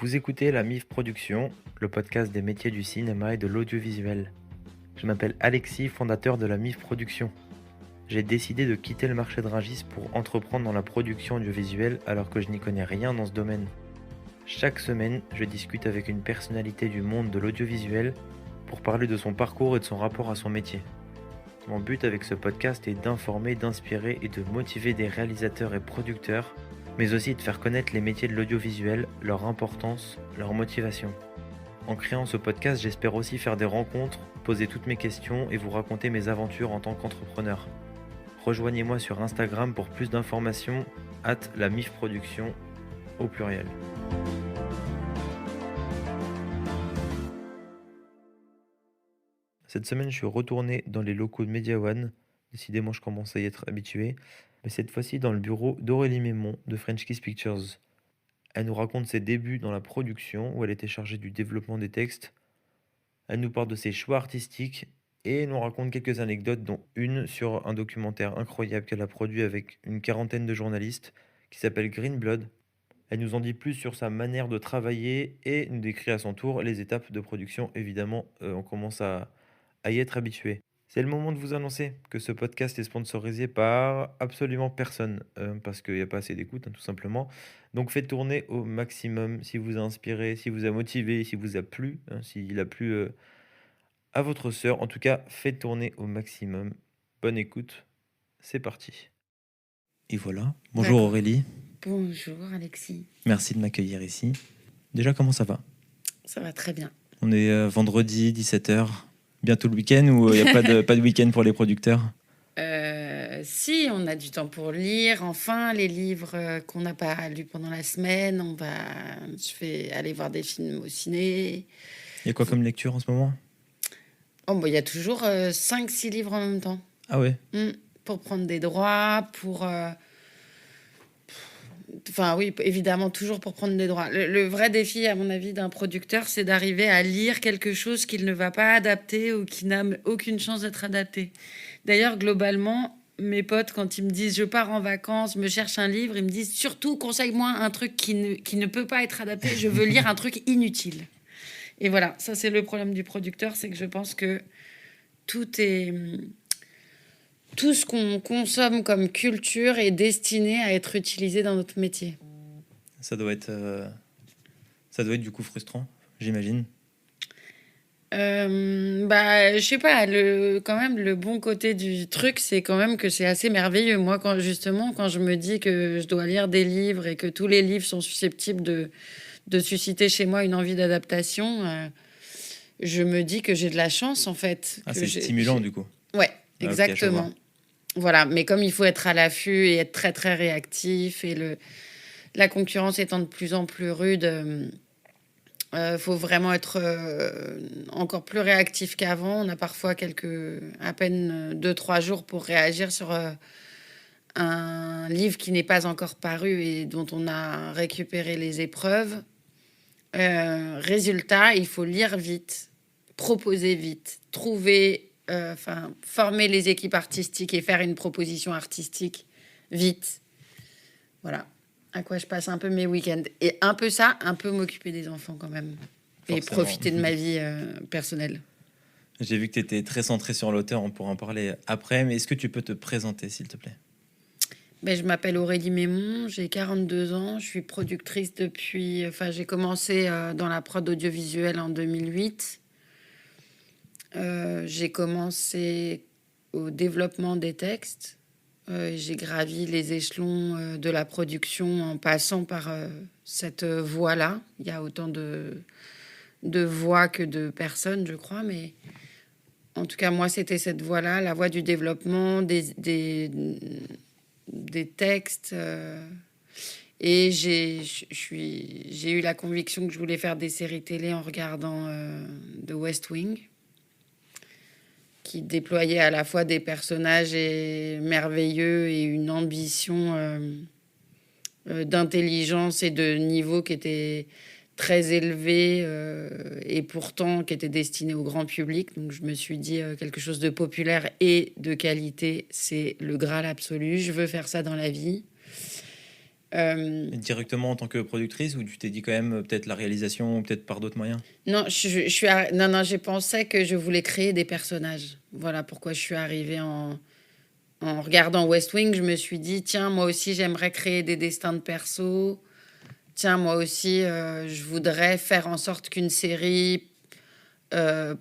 Vous écoutez la MIF Production, le podcast des métiers du cinéma et de l'audiovisuel. Je m'appelle Alexis, fondateur de la MIF Production. J'ai décidé de quitter le marché de Rungis pour entreprendre dans la production audiovisuelle alors que je n'y connais rien dans ce domaine. Chaque semaine, je discute avec une personnalité du monde de l'audiovisuel pour parler de son parcours et de son rapport à son métier. Mon but avec ce podcast est d'informer, d'inspirer et de motiver des réalisateurs et producteurs, mais aussi de faire connaître les métiers de l'audiovisuel, leur importance, leur motivation. En créant ce podcast, j'espère aussi faire des rencontres, poser toutes mes questions et vous raconter mes aventures en tant qu'entrepreneur. Rejoignez-moi sur Instagram pour plus d'informations, @lamifproduction au pluriel. Cette semaine, je suis retourné dans les locaux de Media One. Décidément, je commence à y être habitué. Mais cette fois-ci dans le bureau d'Aurélie Mémon de French Kiss Pictures. Elle nous raconte ses débuts dans la production où elle était chargée du développement des textes. Elle nous parle de ses choix artistiques et nous raconte quelques anecdotes, dont une sur un documentaire incroyable qu'elle a produit avec une quarantaine de journalistes qui s'appelle Green Blood. Elle nous en dit plus sur sa manière de travailler et nous décrit à son tour les étapes de production. Évidemment, on commence à y être habitué. C'est le moment de vous annoncer que ce podcast est sponsorisé par absolument personne, parce qu'il n'y a pas assez d'écoute, hein, tout simplement. Donc faites tourner au maximum si vous a inspiré, si vous a motivé, si vous a plu, hein, s'il a plu à votre sœur. En tout cas, faites tourner au maximum. Bonne écoute, c'est parti. Et voilà. Bonjour D'accord. Aurélie, Bonjour Alexis, merci de m'accueillir ici. Déjà, comment ça va? ça va très bien. On est vendredi, 17h. Bientôt le week-end ou il n'y a pas de week-end pour les producteurs? Si, on a du temps pour lire, enfin, les livres qu'on n'a pas lus pendant la semaine. Je vais aller voir des films au ciné. Il y a quoi comme lecture en ce moment? Oh, bah, il y a toujours 5-6 livres en même temps. Ah ouais. Pour prendre des droits, Enfin oui, évidemment, toujours pour prendre des droits. Le vrai défi, à mon avis, d'un producteur, c'est d'arriver à lire quelque chose qu'il ne va pas adapter ou qui n'a aucune chance d'être adapté. D'ailleurs, globalement, mes potes, quand ils me disent je pars en vacances, me cherche un livre, ils me disent surtout conseille-moi un truc qui ne peut pas être adapté. Je veux lire un truc inutile. Et voilà, ça c'est le problème du producteur, c'est que je pense que tout est... Tout ce qu'on consomme comme culture est destiné à être utilisé dans notre métier. Ça doit être du coup frustrant, j'imagine. Je sais pas, quand même, le bon côté du truc, c'est quand même que c'est assez merveilleux. Moi, quand je me dis que je dois lire des livres et que tous les livres sont susceptibles de susciter chez moi une envie d'adaptation, je me dis que j'ai de la chance, en fait. Ah, Que c'est stimulant du coup. Ouais, Ah, ok, je exactement. vois. Voilà, mais comme il faut être à l'affût et être très, très réactif, et la concurrence étant de plus en plus rude, faut vraiment être encore plus réactif qu'avant. On a parfois à peine 2-3 jours pour réagir sur un livre qui n'est pas encore paru et dont on a récupéré les épreuves. Résultat, il faut lire vite, proposer vite, former les équipes artistiques et faire une proposition artistique vite. Voilà à quoi je passe un peu mes week-ends. Et un peu ça, un peu m'occuper des enfants quand même. Et Forcément. profiter de ma vie personnelle. J'ai vu que tu étais très centré sur l'auteur, on pourra en parler après, mais est-ce que tu peux te présenter s'il te plaît? Je m'appelle Aurélie Mémon, j'ai 42 ans, je suis productrice depuis... j'ai commencé dans la prod audiovisuelle en 2008. J'ai commencé au développement des textes. J'ai gravi les échelons de la production en passant par cette voie-là. Il y a autant de voix que de personnes, je crois, mais en tout cas, moi, c'était cette voie-là, la voie du développement des textes. Et j'ai eu la conviction que je voulais faire des séries télé en regardant The West Wing, qui déployait à la fois des personnages merveilleux et une ambition d'intelligence et de niveau qui était très élevé et pourtant qui était destiné au grand public. Donc je me suis dit quelque chose de populaire et de qualité, c'est le Graal absolu. Je veux faire ça dans la vie. Directement en tant que productrice ou tu t'es dit quand même peut-être la réalisation ou peut-être par d'autres moyens? Non, non, non, j'ai pensé que je voulais créer des personnages. Voilà pourquoi je suis arrivée en regardant West Wing. Je me suis dit, tiens, moi aussi, j'aimerais créer des destins de perso. Tiens, moi aussi, je voudrais faire en sorte qu'une série, euh,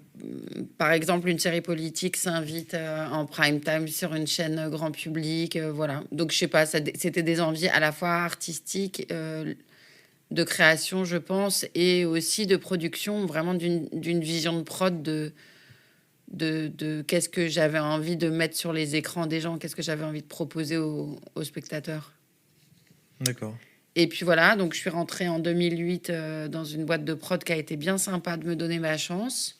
par exemple, une série politique s'invite en prime time sur une chaîne grand public. Voilà. Donc, je sais pas, c'était des envies à la fois artistiques, de création, je pense, et aussi de production, vraiment d'une vision de prod de qu'est-ce que j'avais envie de mettre sur les écrans des gens, qu'est-ce que j'avais envie de proposer aux spectateurs. D'accord. Et puis voilà, donc je suis rentrée en 2008 dans une boîte de prod qui a été bien sympa de me donner ma chance.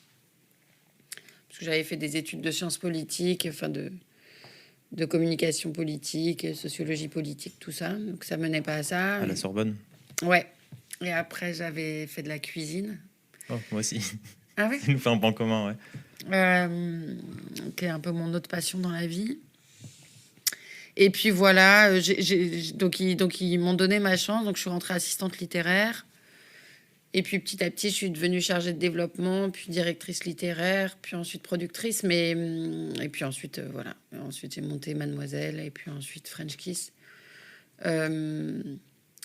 Parce que j'avais fait des études de sciences politiques, enfin de communication politique, sociologie politique, tout ça. Donc ça menait pas à ça. À la Sorbonne? Ouais. Et après, j'avais fait de la cuisine. Oh, moi aussi. Ah ouais? Ça nous fait un point commun, ouais. Qui est un peu mon autre passion dans la vie. Et puis voilà, donc ils m'ont donné ma chance, donc je suis rentrée assistante littéraire. Et puis petit à petit, je suis devenue chargée de développement, puis directrice littéraire, puis ensuite productrice. Et puis ensuite, voilà. Ensuite, j'ai monté Mademoiselle, et puis ensuite French Kiss. Euh,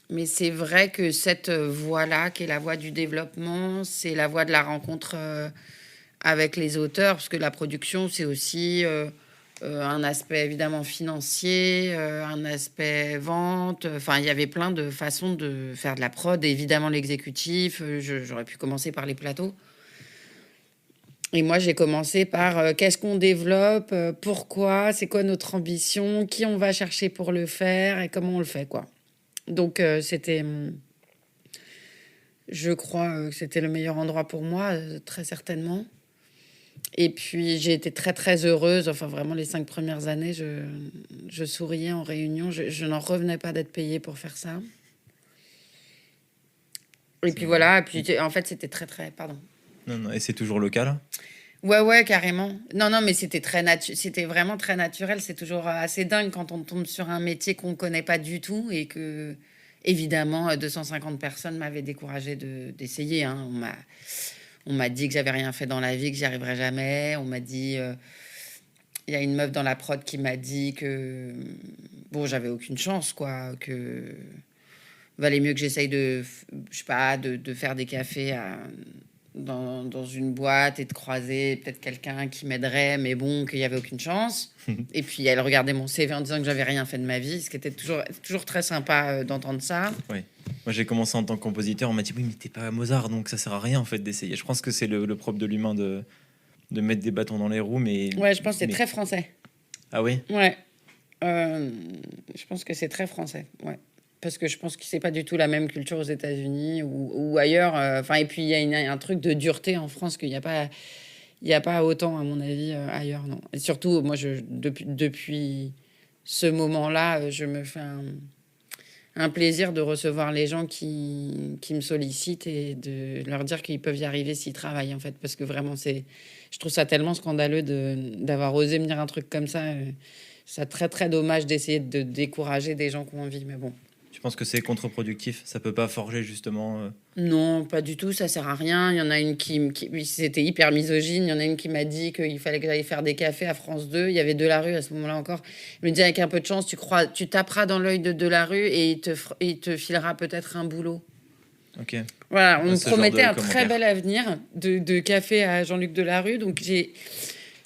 mais c'est vrai que cette voie-là, qui est la voie du développement, c'est la voie de la rencontre avec les auteurs, parce que la production, c'est aussi un aspect évidemment financier, un aspect vente. Enfin, il y avait plein de façons de faire de la prod, et évidemment l'exécutif. J'aurais pu commencer par les plateaux. Et moi, j'ai commencé par qu'est-ce qu'on développe, pourquoi, c'est quoi notre ambition, qui on va chercher pour le faire et comment on le fait, quoi. Donc, je crois que c'était le meilleur endroit pour moi, très certainement. Et puis, j'ai été très, très heureuse. Enfin, vraiment, les 5 premières années, je souriais en réunion. Je n'en revenais pas d'être payée pour faire ça. Et puis voilà, et puis en fait, c'était très, très... Pardon. Non, non, et c'est toujours le cas là? Ouais, ouais, carrément. Non, non, mais c'était vraiment très naturel. C'est toujours assez dingue quand on tombe sur un métier qu'on ne connaît pas du tout et que, évidemment, 250 personnes m'avaient découragée d'essayer, hein. On m'a dit que j'avais rien fait dans la vie, que j'y arriverais jamais. On m'a dit... Il y a une meuf dans la prod qui m'a dit que... Bon, j'avais aucune chance, quoi. Que valait mieux que j'essaye je sais pas, de faire des cafés dans une boîte et de croiser peut-être quelqu'un qui m'aiderait, mais bon, qu'il n'y avait aucune chance. Et puis elle regardait mon CV en disant que j'avais rien fait de ma vie, ce qui était toujours très sympa d'entendre ça. Oui. Moi, j'ai commencé en tant que compositeur. On m'a dit, oui, mais t'es pas Mozart, donc ça sert à rien en fait d'essayer. Je pense que c'est le propre de l'humain de mettre des bâtons dans les roues, mais. Ouais, je pense que c'est très français. Ah oui? Ouais. Je pense que c'est très français. Ouais. Parce que je pense que c'est pas du tout la même culture aux États-Unis ou ailleurs. Enfin, et puis il y a un truc de dureté en France qu'il n'y a pas. Il n'y a pas autant, à mon avis, ailleurs, non. Et surtout, moi, depuis ce moment-là, je me fais un plaisir de recevoir les gens qui me sollicitent et de leur dire qu'ils peuvent y arriver s'ils travaillent, en fait. Parce que vraiment, je trouve ça tellement scandaleux d'avoir osé me dire un truc comme ça. C'est très, très dommage d'essayer de décourager des gens qui ont envie, mais bon. Tu penses que c'est contre-productif? Ça peut pas forger justement Non, pas du tout, ça sert à rien. Il y en a une c'était hyper misogyne. Il y en a une qui m'a dit qu'il fallait que j'aille faire des cafés à France 2. Il y avait Delarue à ce moment-là encore. Il me dit avec un peu de chance, tu taperas dans l'œil de Delarue et il te filera peut-être un boulot. Ok. Voilà, on Ouais, me ce genre promettait de un très commentaire. bel avenir de café à Jean-Luc Delarue. Donc je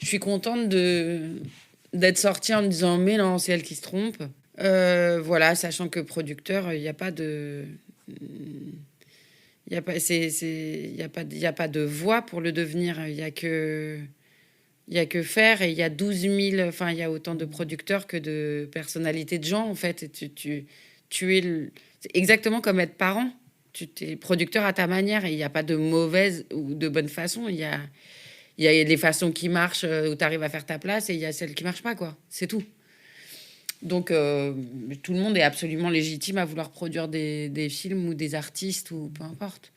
suis contente d'être sortie en me disant mais non, c'est elle qui se trompe. Voilà, sachant que producteur, il n'y a pas de... Il n'y a pas, y a pas de voie pour le devenir. Il y a que faire et il y a 12 000... Enfin, il y a autant de producteurs que de personnalités de gens, en fait. Et tu es... C'est exactement comme être parent. Tu es producteur à ta manière et il n'y a pas de mauvaise ou de bonne façon. Il y a les façons qui marchent où tu arrives à faire ta place et il y a celles qui ne marchent pas, quoi. C'est tout. Donc, tout le monde est absolument légitime à vouloir produire des films ou des artistes ou peu importe.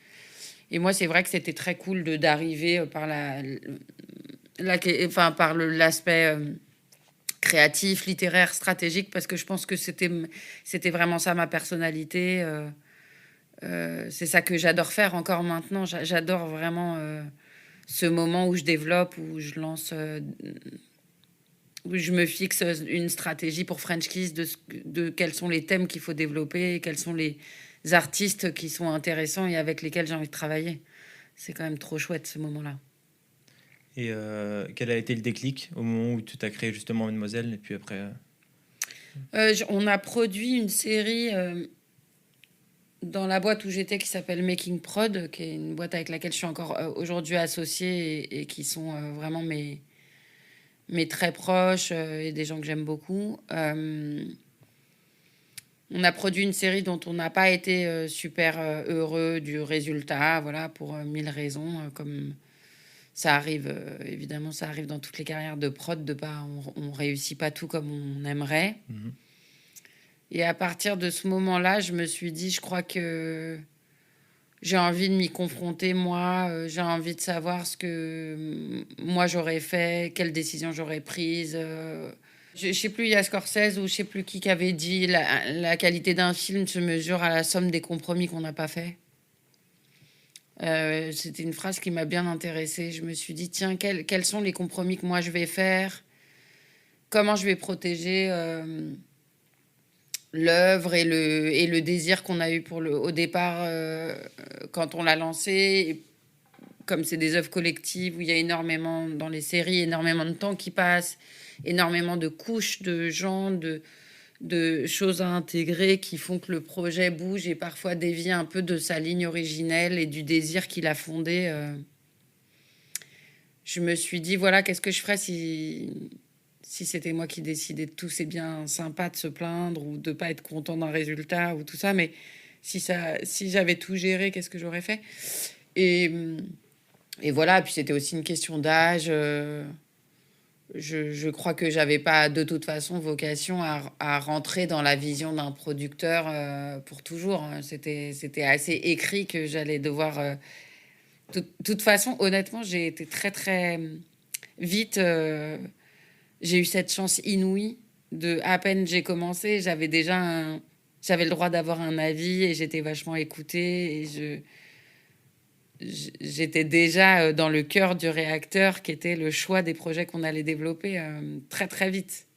Et moi, c'est vrai que c'était très cool d'arriver par enfin, par l'aspect créatif, littéraire, stratégique, parce que je pense que c'était vraiment ça ma personnalité. C'est ça que j'adore faire encore maintenant. J'adore vraiment ce moment où je développe, où je lance, où je me fixe une stratégie pour French Kiss de quels sont les thèmes qu'il faut développer, quels sont les artistes qui sont intéressants et avec lesquels j'ai envie de travailler. C'est quand même trop chouette ce moment-là. Et quel a été le déclic au moment où tu t'as créé justement Mademoiselle et puis après On a produit une série dans la boîte où j'étais qui s'appelle Making Prod, qui est une boîte avec laquelle je suis encore aujourd'hui associée et qui sont vraiment mes très proches et des gens que j'aime beaucoup. On a produit une série dont on n'a pas été super heureux du résultat, voilà, pour 1000 raisons, comme ça arrive, évidemment, ça arrive dans toutes les carrières de prod, on réussit pas tout comme on aimerait. Mhm. Et à partir de ce moment-là, je me suis dit, je crois que j'ai envie de m'y confronter, moi. J'ai envie de savoir ce que moi j'aurais fait, quelles décisions j'aurais prises. Je sais plus, il y a Scorsese ou je sais plus qui avait dit la qualité d'un film se mesure à la somme des compromis qu'on n'a pas fait. C'était une phrase qui m'a bien intéressée. Je me suis dit, tiens, quels sont les compromis que moi je vais faire? Comment je vais protéger l'œuvre et le désir qu'on a eu au départ quand on l'a lancé. Et comme c'est des œuvres collectives où il y a énormément, dans les séries, énormément de temps qui passe, énormément de couches de gens, de choses à intégrer qui font que le projet bouge et parfois dévie un peu de sa ligne originelle et du désir qu'il a fondé. Je me suis dit, voilà, qu'est-ce que je ferais si c'était moi qui décidais de tout? C'est bien sympa de se plaindre ou de pas être content d'un résultat ou tout ça, mais si j'avais tout géré, qu'est-ce que j'aurais fait? Et, et voilà, puis c'était aussi une question d'âge. Je crois que j'avais pas de toute façon vocation à rentrer dans la vision d'un producteur pour toujours. C'était assez écrit que j'allais devoir... De toute façon, honnêtement, j'ai été très très vite... j'ai eu cette chance inouïe de, à peine j'ai commencé, j'avais le droit d'avoir un avis et j'étais vachement écoutée et j'étais déjà dans le cœur du réacteur qui était le choix des projets qu'on allait développer très très vite.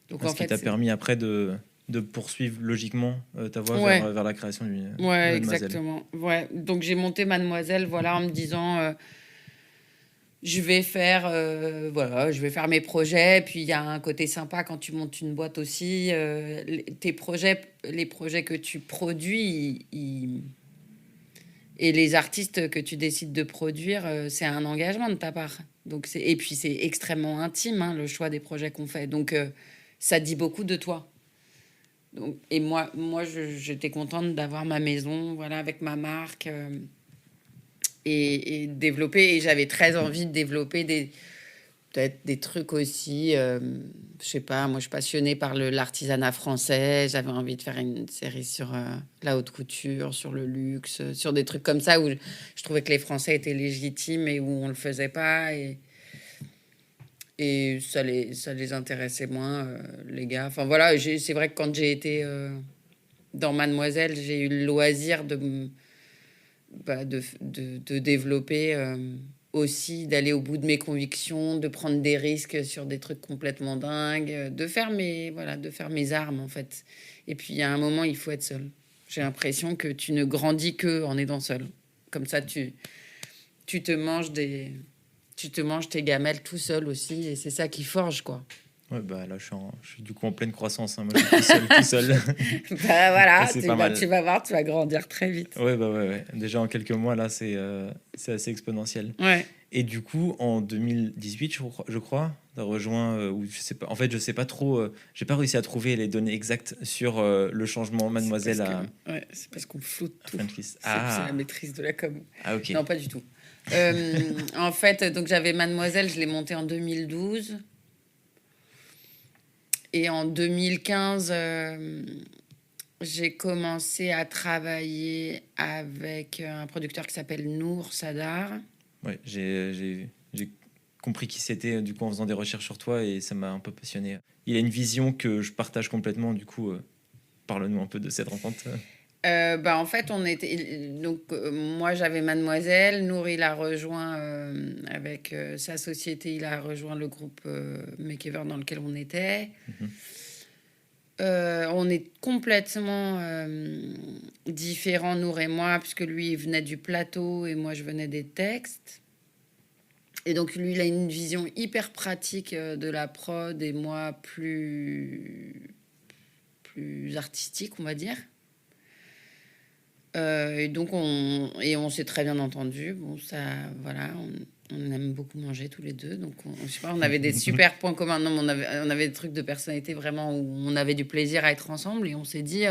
Donc ce en qui fait, t'a permis après de poursuivre logiquement ta voie ouais, vers la création de ouais, Mademoiselle. exactement. Ouais. Donc j'ai monté Mademoiselle, voilà, en me disant, je vais faire, voilà, je vais faire mes projets. Puis il y a un côté sympa quand tu montes une boîte aussi. Tes projets, les projets que tu produis, et les artistes que tu décides de produire, c'est un engagement de ta part. Donc et puis c'est extrêmement intime, hein, le choix des projets qu'on fait. Donc ça dit beaucoup de toi. Donc, et moi j'étais contente d'avoir ma maison, voilà, avec ma marque et développer. Et j'avais très envie de développer peut-être des trucs aussi. Je sais pas, moi je suis passionnée par l'artisanat français. J'avais envie de faire une série sur la haute couture, sur le luxe, sur des trucs comme ça où je trouvais que les Français étaient légitimes et où on le faisait pas. Et ça les intéressait moins, les gars. Enfin voilà, c'est vrai que quand j'ai été dans Mademoiselle, j'ai eu le loisir de développer aussi, d'aller au bout de mes convictions, de prendre des risques sur des trucs complètement dingues, de faire mes armes en fait. Et puis il y a un moment, il faut être seul. J'ai l'impression que tu ne grandis que en étant seul. Comme ça, tu te manges tu te manges tes gamelles tout seul aussi, et c'est ça qui forge, quoi. Ouais, bah là, je suis du coup en pleine croissance, hein. Moi, je suis tout seul. Bah voilà, C'est pas mal. tu vas voir, tu vas grandir très vite. Ouais, bah ouais, ouais. Déjà en quelques mois, là, c'est assez exponentiel. Ouais. Et du coup, en 2018, je crois, tu as rejoint, ou je sais pas, en fait, je sais pas trop, j'ai pas réussi à trouver les données exactes sur le changement Mademoiselle C'est parce qu'on floute à tout. French Kiss. C'est la Ah, maîtrise de la com. ah, ok. Non, pas du tout. En fait, donc j'avais Mademoiselle, je l'ai montée en 2012. Et en 2015, j'ai commencé à travailler avec un producteur qui s'appelle Nour Sadar. Ouais, j'ai compris qui c'était du coup en faisant des recherches sur toi et ça m'a un peu passionné. Il a une vision que je partage complètement, du coup, parle-nous un peu de cette rencontre. En fait, moi, j'avais Mademoiselle. Nour, il a rejoint avec sa société, il a rejoint le groupe Makeover dans lequel on était. Mhm. On est complètement différents, Nour et moi, puisque lui, il venait du plateau et moi, je venais des textes. Et donc, lui, il a une vision hyper pratique de la prod et moi, plus artistique, on va dire. Et donc, on s'est très bien entendu. Bon, ça, voilà, on aime beaucoup manger tous les deux. Donc, je sais pas, on avait des super points communs. Non, mais on avait des trucs de personnalité vraiment où on avait du plaisir à être ensemble. Et on s'est dit,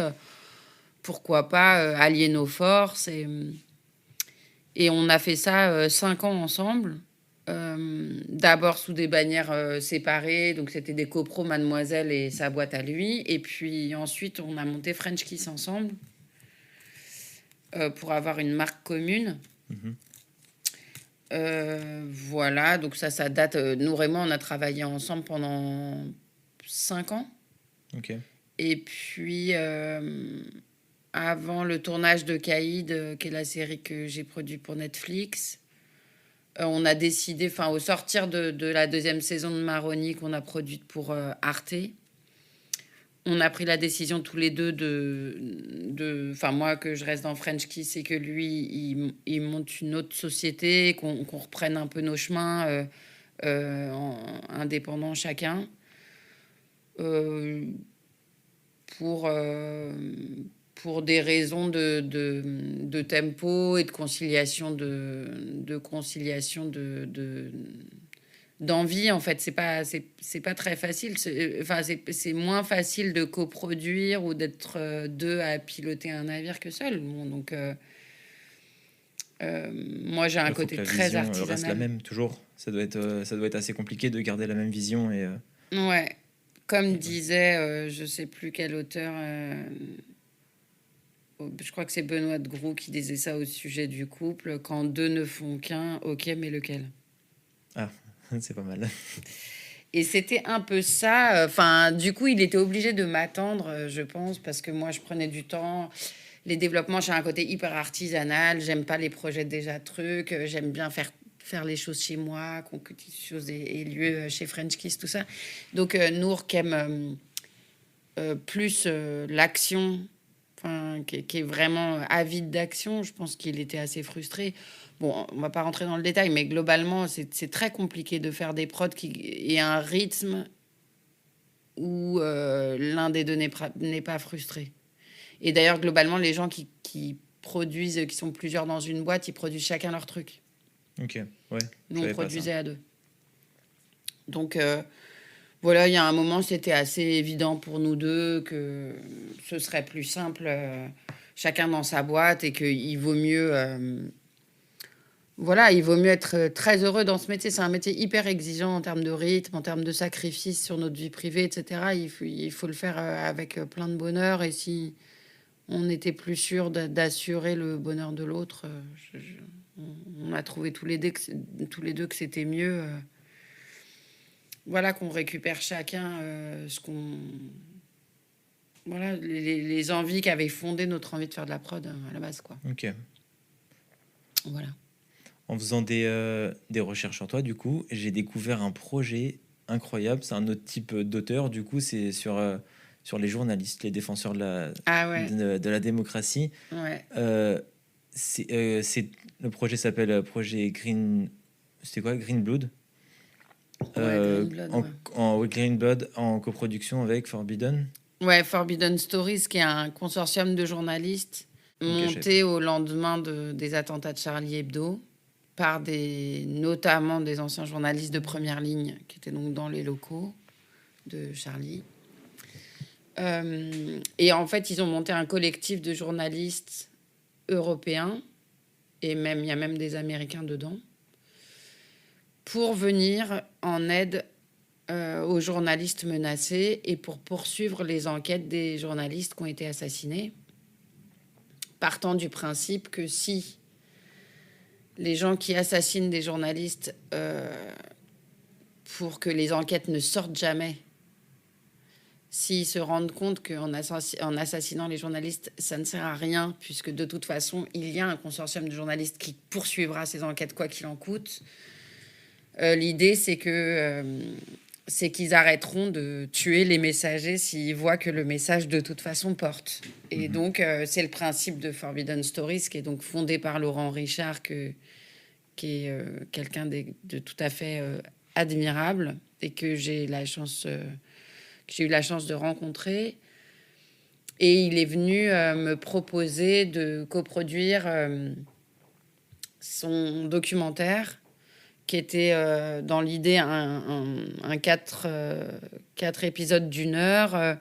pourquoi pas allier nos forces. Et on a fait ça 5 ans ensemble. D'abord sous des bannières séparées. Donc, c'était des copros, Mademoiselle et sa boîte à lui. Et puis ensuite, on a monté French Kiss ensemble. Pour avoir une marque commune. Mhm. Voilà, donc ça date. Nous, vraiment, on a travaillé ensemble pendant 5 ans. Ok. Et puis, avant le tournage de Caïd, qui est la série que j'ai produite pour Netflix, on a décidé, au sortir de la 2e saison de Maroni qu'on a produite pour Arte, on a pris la décision tous les deux moi, que je reste dans French Kiss et que lui, il monte une autre société, qu'on reprenne un peu nos chemins indépendants chacun, euh, pour, euh, pour des raisons de tempo et de conciliation d'envie. En fait, c'est pas très facile. C'est moins facile de coproduire ou d'être deux à piloter un navire que seul. Bon, donc moi, j'ai un Il faut que côté la très vision reste la artisanal. même, toujours. Ça doit être assez compliqué de garder la même vision. Ouais, comme Ouais. disait, je sais plus quel auteur, je crois que c'est Benoît de Groux qui disait ça au sujet du couple. Quand deux ne font qu'un, ok, mais lequel? Ah, c'est pas mal. Et c'était un peu ça. Enfin, du coup, il était obligé de m'attendre, je pense, parce que moi, je prenais du temps. Les développements, j'ai un côté hyper artisanal. J'aime pas les projets déjà trucs. J'aime bien faire les choses chez moi, qu'on que les choses aient lieu chez French Kiss, tout ça. Donc, Nour, qui aime plus l'action, qui est vraiment avide d'action, je pense qu'il était assez frustré. Bon, on va pas rentrer dans le détail, mais globalement, c'est très compliqué de faire des prods qui aient un rythme où l'un des deux n'est pas frustré. Et d'ailleurs, globalement, les gens qui produisent, qui sont plusieurs dans une boîte, ils produisent chacun leur truc. Ok, ouais, je Nous, on savais pas ça. produisait à deux. Donc, voilà, il y a un moment, c'était assez évident pour nous deux que ce serait plus simple, chacun dans sa boîte, et qu'il vaut mieux... voilà, il vaut mieux être très heureux dans ce métier. C'est un métier hyper exigeant en termes de rythme, en termes de sacrifice sur notre vie privée, etc. Il faut le faire avec plein de bonheur. Et si on était plus sûr d'assurer le bonheur de l'autre, on a trouvé tous les deux que c'était mieux. Voilà, qu'on récupère chacun ce qu'on... Voilà, les envies qui avaient fondé notre envie de faire de la prod à la base, quoi. Ok. Voilà. En faisant des recherches sur toi, du coup, j'ai découvert un projet incroyable. C'est un autre type d'auteur. Du coup, c'est sur les journalistes, les défenseurs Ah ouais, de la démocratie. ouais. Le projet s'appelle Projet Green. C'était quoi? Green Blood. Ouais, Green Blood, ouais. Green Blood en coproduction avec Forbidden. Ouais, Forbidden Stories, qui est un consortium de journalistes Ok, je savais pas. monté au lendemain des attentats de Charlie Hebdo par notamment des anciens journalistes de première ligne qui étaient donc dans les locaux de Charlie. Et en fait, ils ont monté un collectif de journalistes européens, et même il y a même des Américains dedans, pour venir en aide aux journalistes menacés et pour poursuivre les enquêtes des journalistes qui ont été assassinés, partant du principe que si les gens qui assassinent des journalistes pour que les enquêtes ne sortent jamais. S'ils se rendent compte qu'en assassinant les journalistes, ça ne sert à rien, puisque de toute façon, il y a un consortium de journalistes qui poursuivra ces enquêtes quoi qu'il en coûte. L'idée, c'est qu'ils arrêteront de tuer les messagers s'ils voient que le message de toute façon porte. Et donc, c'est le principe de Forbidden Stories, qui est donc fondé par Laurent Richard, qui est quelqu'un de tout à fait admirable et que j'ai eu la chance de rencontrer. Et il est venu me proposer de coproduire son documentaire, qui était dans l'idée un 4 épisodes d'1 heure.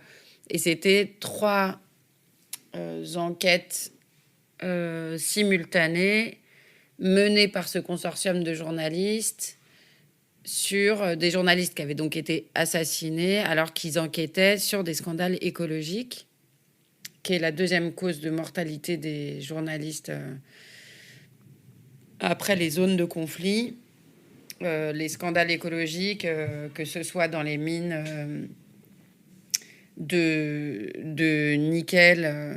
Et c'était 3 enquêtes simultanées menées par ce consortium de journalistes sur des journalistes qui avaient donc été assassinés alors qu'ils enquêtaient sur des scandales écologiques, qui est la 2e cause de mortalité des journalistes après les zones de conflit. Les scandales écologiques, que ce soit dans les mines de nickel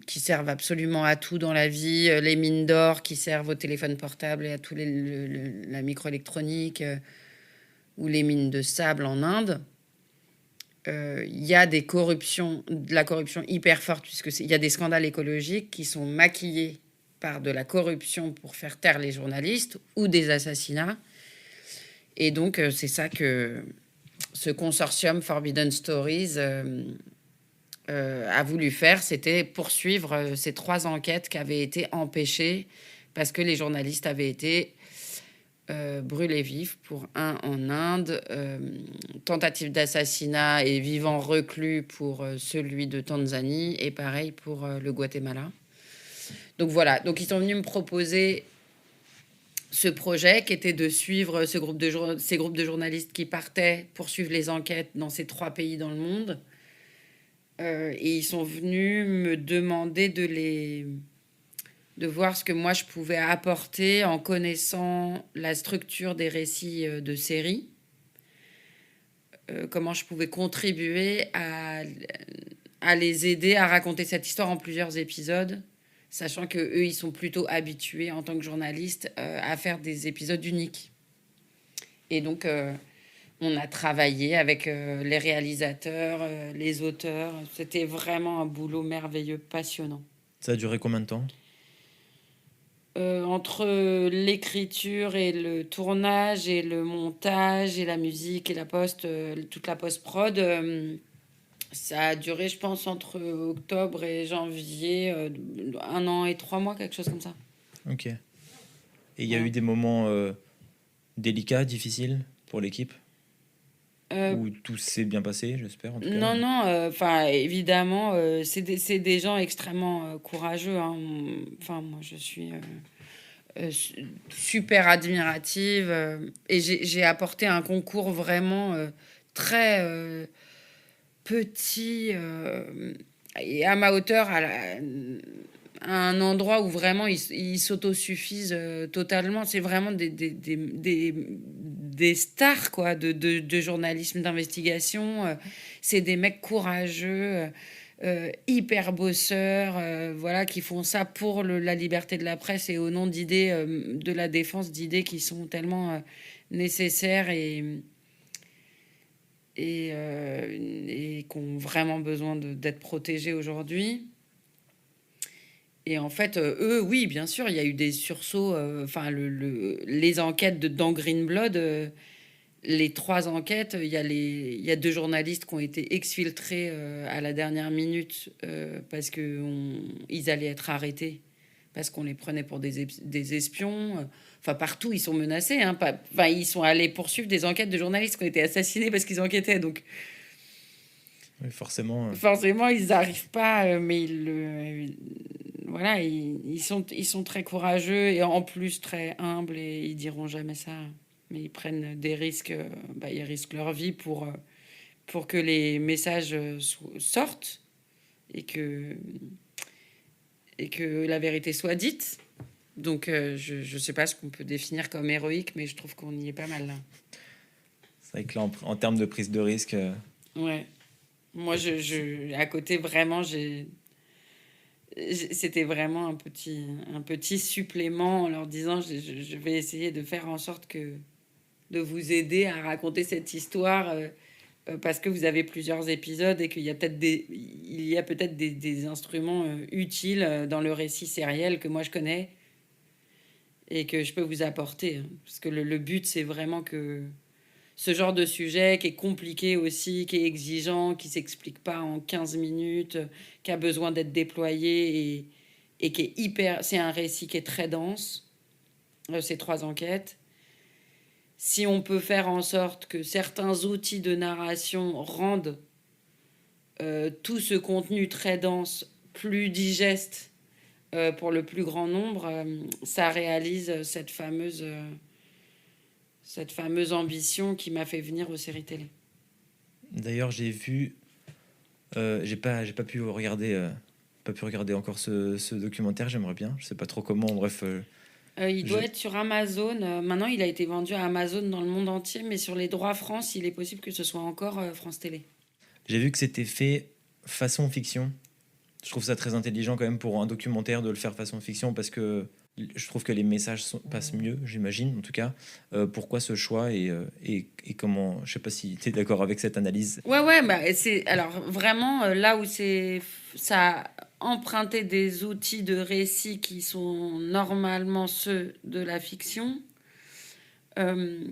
qui servent absolument à tout dans la vie, les mines d'or qui servent au téléphone portable et à tout la microélectronique, ou les mines de sable en Inde. Il y a de la corruption hyper forte, puisqu'il y a des scandales écologiques qui sont maquillés par de la corruption pour faire taire les journalistes ou des assassinats. Et donc, c'est ça que ce consortium Forbidden Stories a voulu faire, c'était poursuivre ces 3 enquêtes qui avaient été empêchées parce que les journalistes avaient été brûlés vifs, pour un en Inde, tentative d'assassinat et vivant reclus pour celui de Tanzanie, et pareil pour le Guatemala. Donc voilà, donc ils sont venus me proposer ce projet qui était de suivre ces groupes de journalistes qui partaient poursuivre les enquêtes dans ces 3 pays dans le monde. Et ils sont venus me demander de voir ce que moi je pouvais apporter en connaissant la structure des récits de séries. Comment je pouvais contribuer à les aider à raconter cette histoire en plusieurs épisodes, sachant qu'eux, ils sont plutôt habitués en tant que journalistes à faire des épisodes uniques. Et donc, on a travaillé avec les réalisateurs, les auteurs. C'était vraiment un boulot merveilleux, passionnant. Ça a duré combien de temps ? Entre l'écriture et le tournage et le montage et la musique et la toute la post-prod, ça a duré, je pense, entre octobre et janvier, 1 an et 3 mois, quelque chose comme ça. Ok. Et il y a eu des moments délicats, difficiles pour l'équipe où tout s'est bien passé, j'espère, en tout cas. Non, évidemment, c'est des gens extrêmement courageux. Enfin, moi, je suis super admirative et j'ai apporté un concours vraiment très petit et à ma hauteur, à un endroit où vraiment ils s'autosuffisent totalement. C'est vraiment des stars, quoi, de journalisme d'investigation. C'est des mecs courageux, hyper bosseurs, voilà, qui font ça pour la liberté de la presse et au nom d'idées, de la défense d'idées qui sont tellement nécessaires et qui ont vraiment besoin d'être protégés aujourd'hui. Et en fait, eux, oui, bien sûr, il y a eu des sursauts. Les enquêtes dans Green Blood, les 3 enquêtes, il y a 2 journalistes qui ont été exfiltrés à la dernière minute parce qu'ils allaient être arrêtés, parce qu'on les prenait pour des espions. Partout, ils sont menacés. Ils sont allés poursuivre des enquêtes de journalistes qui ont été assassinés parce qu'ils enquêtaient. Donc, oui, forcément. Forcément, ils n'arrivent pas, mais voilà, ils sont très courageux et en plus très humbles et ils diront jamais ça. Mais ils prennent des risques, ils risquent leur vie pour que les messages sortent et que la vérité soit dite. Donc, je ne sais pas ce qu'on peut définir comme héroïque, mais je trouve qu'on y est pas mal là. C'est vrai que là, en termes de prise de risque, Ouais. Moi, à côté, vraiment, c'était vraiment un petit supplément en leur disant, je vais essayer de faire en sorte de vous aider à raconter cette histoire parce que vous avez plusieurs épisodes et qu'il y a peut-être des instruments utiles dans le récit sériel que moi je connais et que je peux vous apporter. Parce que le but, c'est vraiment que ce genre de sujet qui est compliqué aussi, qui est exigeant, qui s'explique pas en 15 minutes, qui a besoin d'être déployé et qui est hyper... C'est un récit qui est très dense, ces 3 enquêtes. Si on peut faire en sorte que certains outils de narration rendent tout ce contenu très dense plus digeste pour le plus grand nombre, ça réalise cette fameuse ambition qui m'a fait venir aux séries télé. d'ailleurs, j'ai vu, j'ai pas pu regarder encore ce documentaire. J'aimerais bien. Je sais pas trop comment. Bref, Il je- doit être sur Amazon. Maintenant, il a été vendu à Amazon dans le monde entier, mais sur les droits France, il est possible que ce soit encore France Télé. j'ai vu que c'était fait façon fiction. Je trouve ça très intelligent quand même pour un documentaire de le faire façon fiction parce que je trouve que les messages passent mieux, j'imagine en tout cas. Pourquoi ce choix et comment, je sais pas si tu es d'accord avec cette analyse. Ouais, bah, alors vraiment là où ça a emprunté des outils de récit qui sont normalement ceux de la fiction, euh,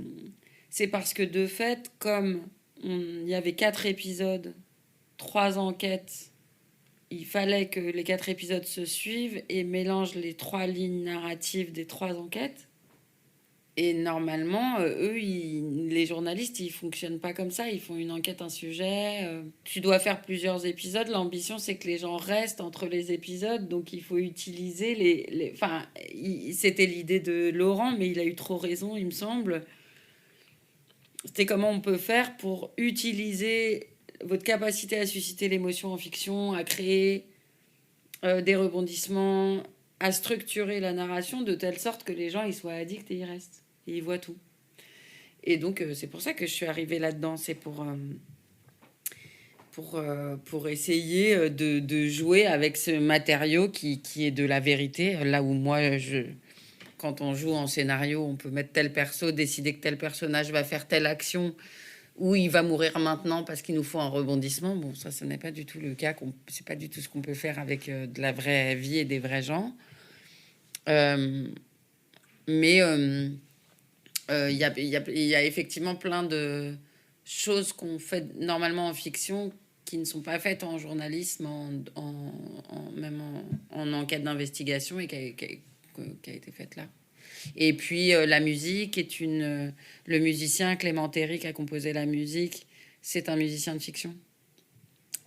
c'est parce que de fait, comme il y avait 4 épisodes, 3 enquêtes, il fallait que les 4 épisodes se suivent et mélangent les 3 lignes narratives des 3 enquêtes. Et normalement, les journalistes, ils fonctionnent pas comme ça. Ils font une enquête, un sujet. Tu dois faire plusieurs épisodes. L'ambition, c'est que les gens restent entre les épisodes. Donc, il faut utiliser Enfin, c'était l'idée de Laurent, mais il a eu trop raison, il me semble. C'était comment on peut faire pour utiliser votre capacité à susciter l'émotion en fiction, à créer des rebondissements, à structurer la narration de telle sorte que les gens ils soient addicts et ils restent. Et ils voient tout. Et donc, c'est pour ça que je suis arrivée là-dedans. C'est pour essayer de jouer avec ce matériau qui est de la vérité. Là où moi, quand on joue en scénario, on peut mettre tel perso, décider que tel personnage va faire telle action ou il va mourir maintenant parce qu'il nous faut un rebondissement. Bon, ça, ce n'est pas du tout le cas. C'est pas du tout ce qu'on peut faire avec de la vraie vie et des vrais gens. Euh, mais il y a effectivement plein de choses qu'on fait normalement en fiction qui ne sont pas faites en journalisme, même en enquête d'investigation et qui a été faite là. Et puis la musique le musicien Clément Terry qui a composé la musique, c'est un musicien de fiction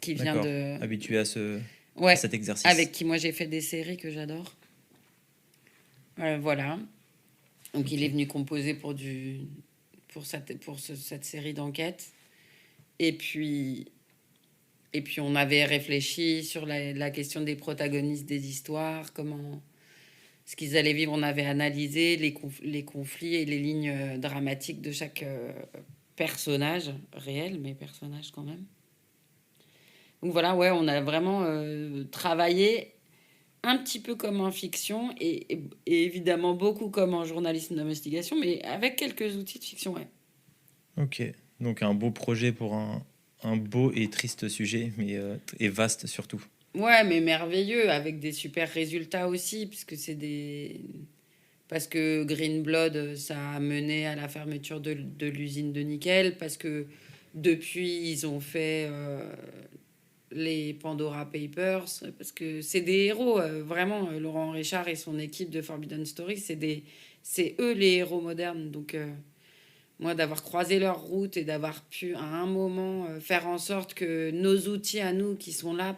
qui vient D'accord, de... habitué à Ouais, cet exercice. avec qui moi j'ai fait des séries que j'adore. Voilà. Donc il est venu composer pour cette série d'enquêtes. Et puis on avait réfléchi sur la question des protagonistes des histoires, ce qu'ils allaient vivre. On avait analysé les conflits et les lignes dramatiques de chaque personnage réel, mais personnage quand même. Donc voilà, ouais, on a vraiment travaillé un petit peu comme en fiction et évidemment beaucoup comme en journalisme d'investigation, mais avec quelques outils de fiction, ouais. Ok, donc un beau projet pour un beau et triste sujet, mais et vaste surtout. Ouais, mais merveilleux, avec des super résultats aussi, parce que Green Blood, ça a mené à la fermeture de l'usine de nickel, parce que depuis, ils ont fait les Pandora Papers, parce que c'est des héros, vraiment, Laurent Richard et son équipe de Forbidden Story, c'est eux les héros modernes. Donc, moi, d'avoir croisé leur route et d'avoir pu, à un moment, faire en sorte que nos outils à nous, qui sont là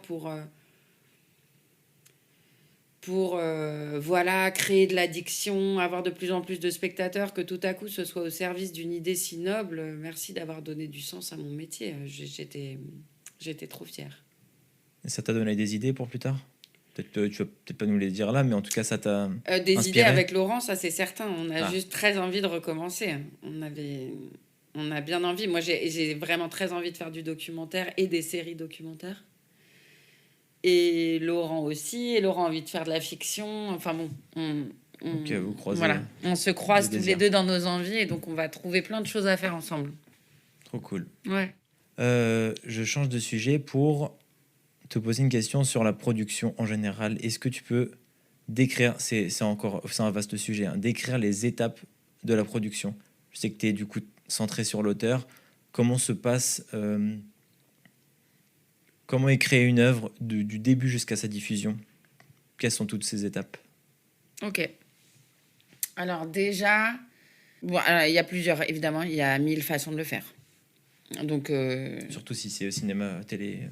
voilà, créer de l'addiction, avoir de plus en plus de spectateurs, que tout à coup ce soit au service d'une idée si noble. Merci d'avoir donné du sens à mon métier. J'étais trop fière. Et ça t'a donné des idées pour plus tard? Peut-être tu vas peut-être pas nous les dire là, mais en tout cas ça t'a Des idées inspiré. avec Laurent, ça c'est certain. On a Ah, juste très envie de recommencer. On avait On a bien envie. Moi, j'ai vraiment très envie de faire du documentaire et des séries documentaires. Et Laurent aussi. Et Laurent a envie de faire de la fiction. Enfin bon, Ok, vous croisez voilà. On se les croise tous les désirs. deux dans nos envies et donc on va trouver plein de choses à faire ensemble. Trop cool. Ouais. Je change de sujet pour te poser une question sur la production en général. Est-ce que tu peux décrire, c'est un vaste sujet, hein, décrire les étapes de la production? Je sais que tu es du coup centré sur l'auteur. Comment se passe, comment est créée une œuvre du début jusqu'à sa diffusion? Quelles sont toutes ces étapes? Ok. Alors déjà, bon, alors, il y a plusieurs, évidemment, il y a 1000 façons de le faire. Donc, Surtout si c'est au cinéma, télé.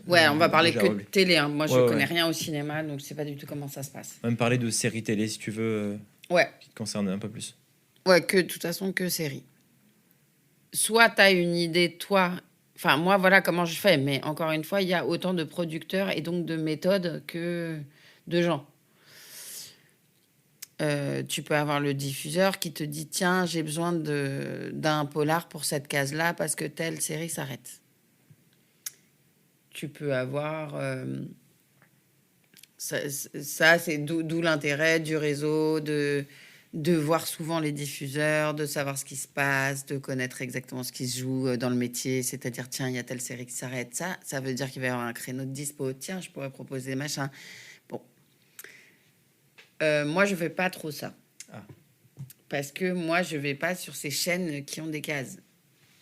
ouais, on va parler déjà, que de ouais. télé, hein. Moi, je Ouais, connais ouais. rien au cinéma, donc je sais pas du tout comment ça se passe. On va même parler de séries télé si tu veux, Ouais, qui te concerne un peu plus. ouais, que de toute façon, que série. Soit tu as une idée, toi. Enfin, moi, voilà comment je fais. Mais encore une fois, il y a autant de producteurs et donc de méthodes que de gens. Tu peux avoir le diffuseur qui te dit tiens, j'ai besoin d'un polar pour cette case-là parce que telle série s'arrête. Tu peux avoir. Ça c'est d'où l'intérêt du réseau, de voir souvent les diffuseurs, de savoir ce qui se passe, de connaître exactement ce qui se joue dans le métier. C'est-à-dire, tiens, il y a telle série qui s'arrête. Ça veut dire qu'il va y avoir un créneau de dispo. Tiens, je pourrais proposer machin. Bon. Moi, je fais pas trop ça. Ah. Parce que moi, je vais pas sur ces chaînes qui ont des cases.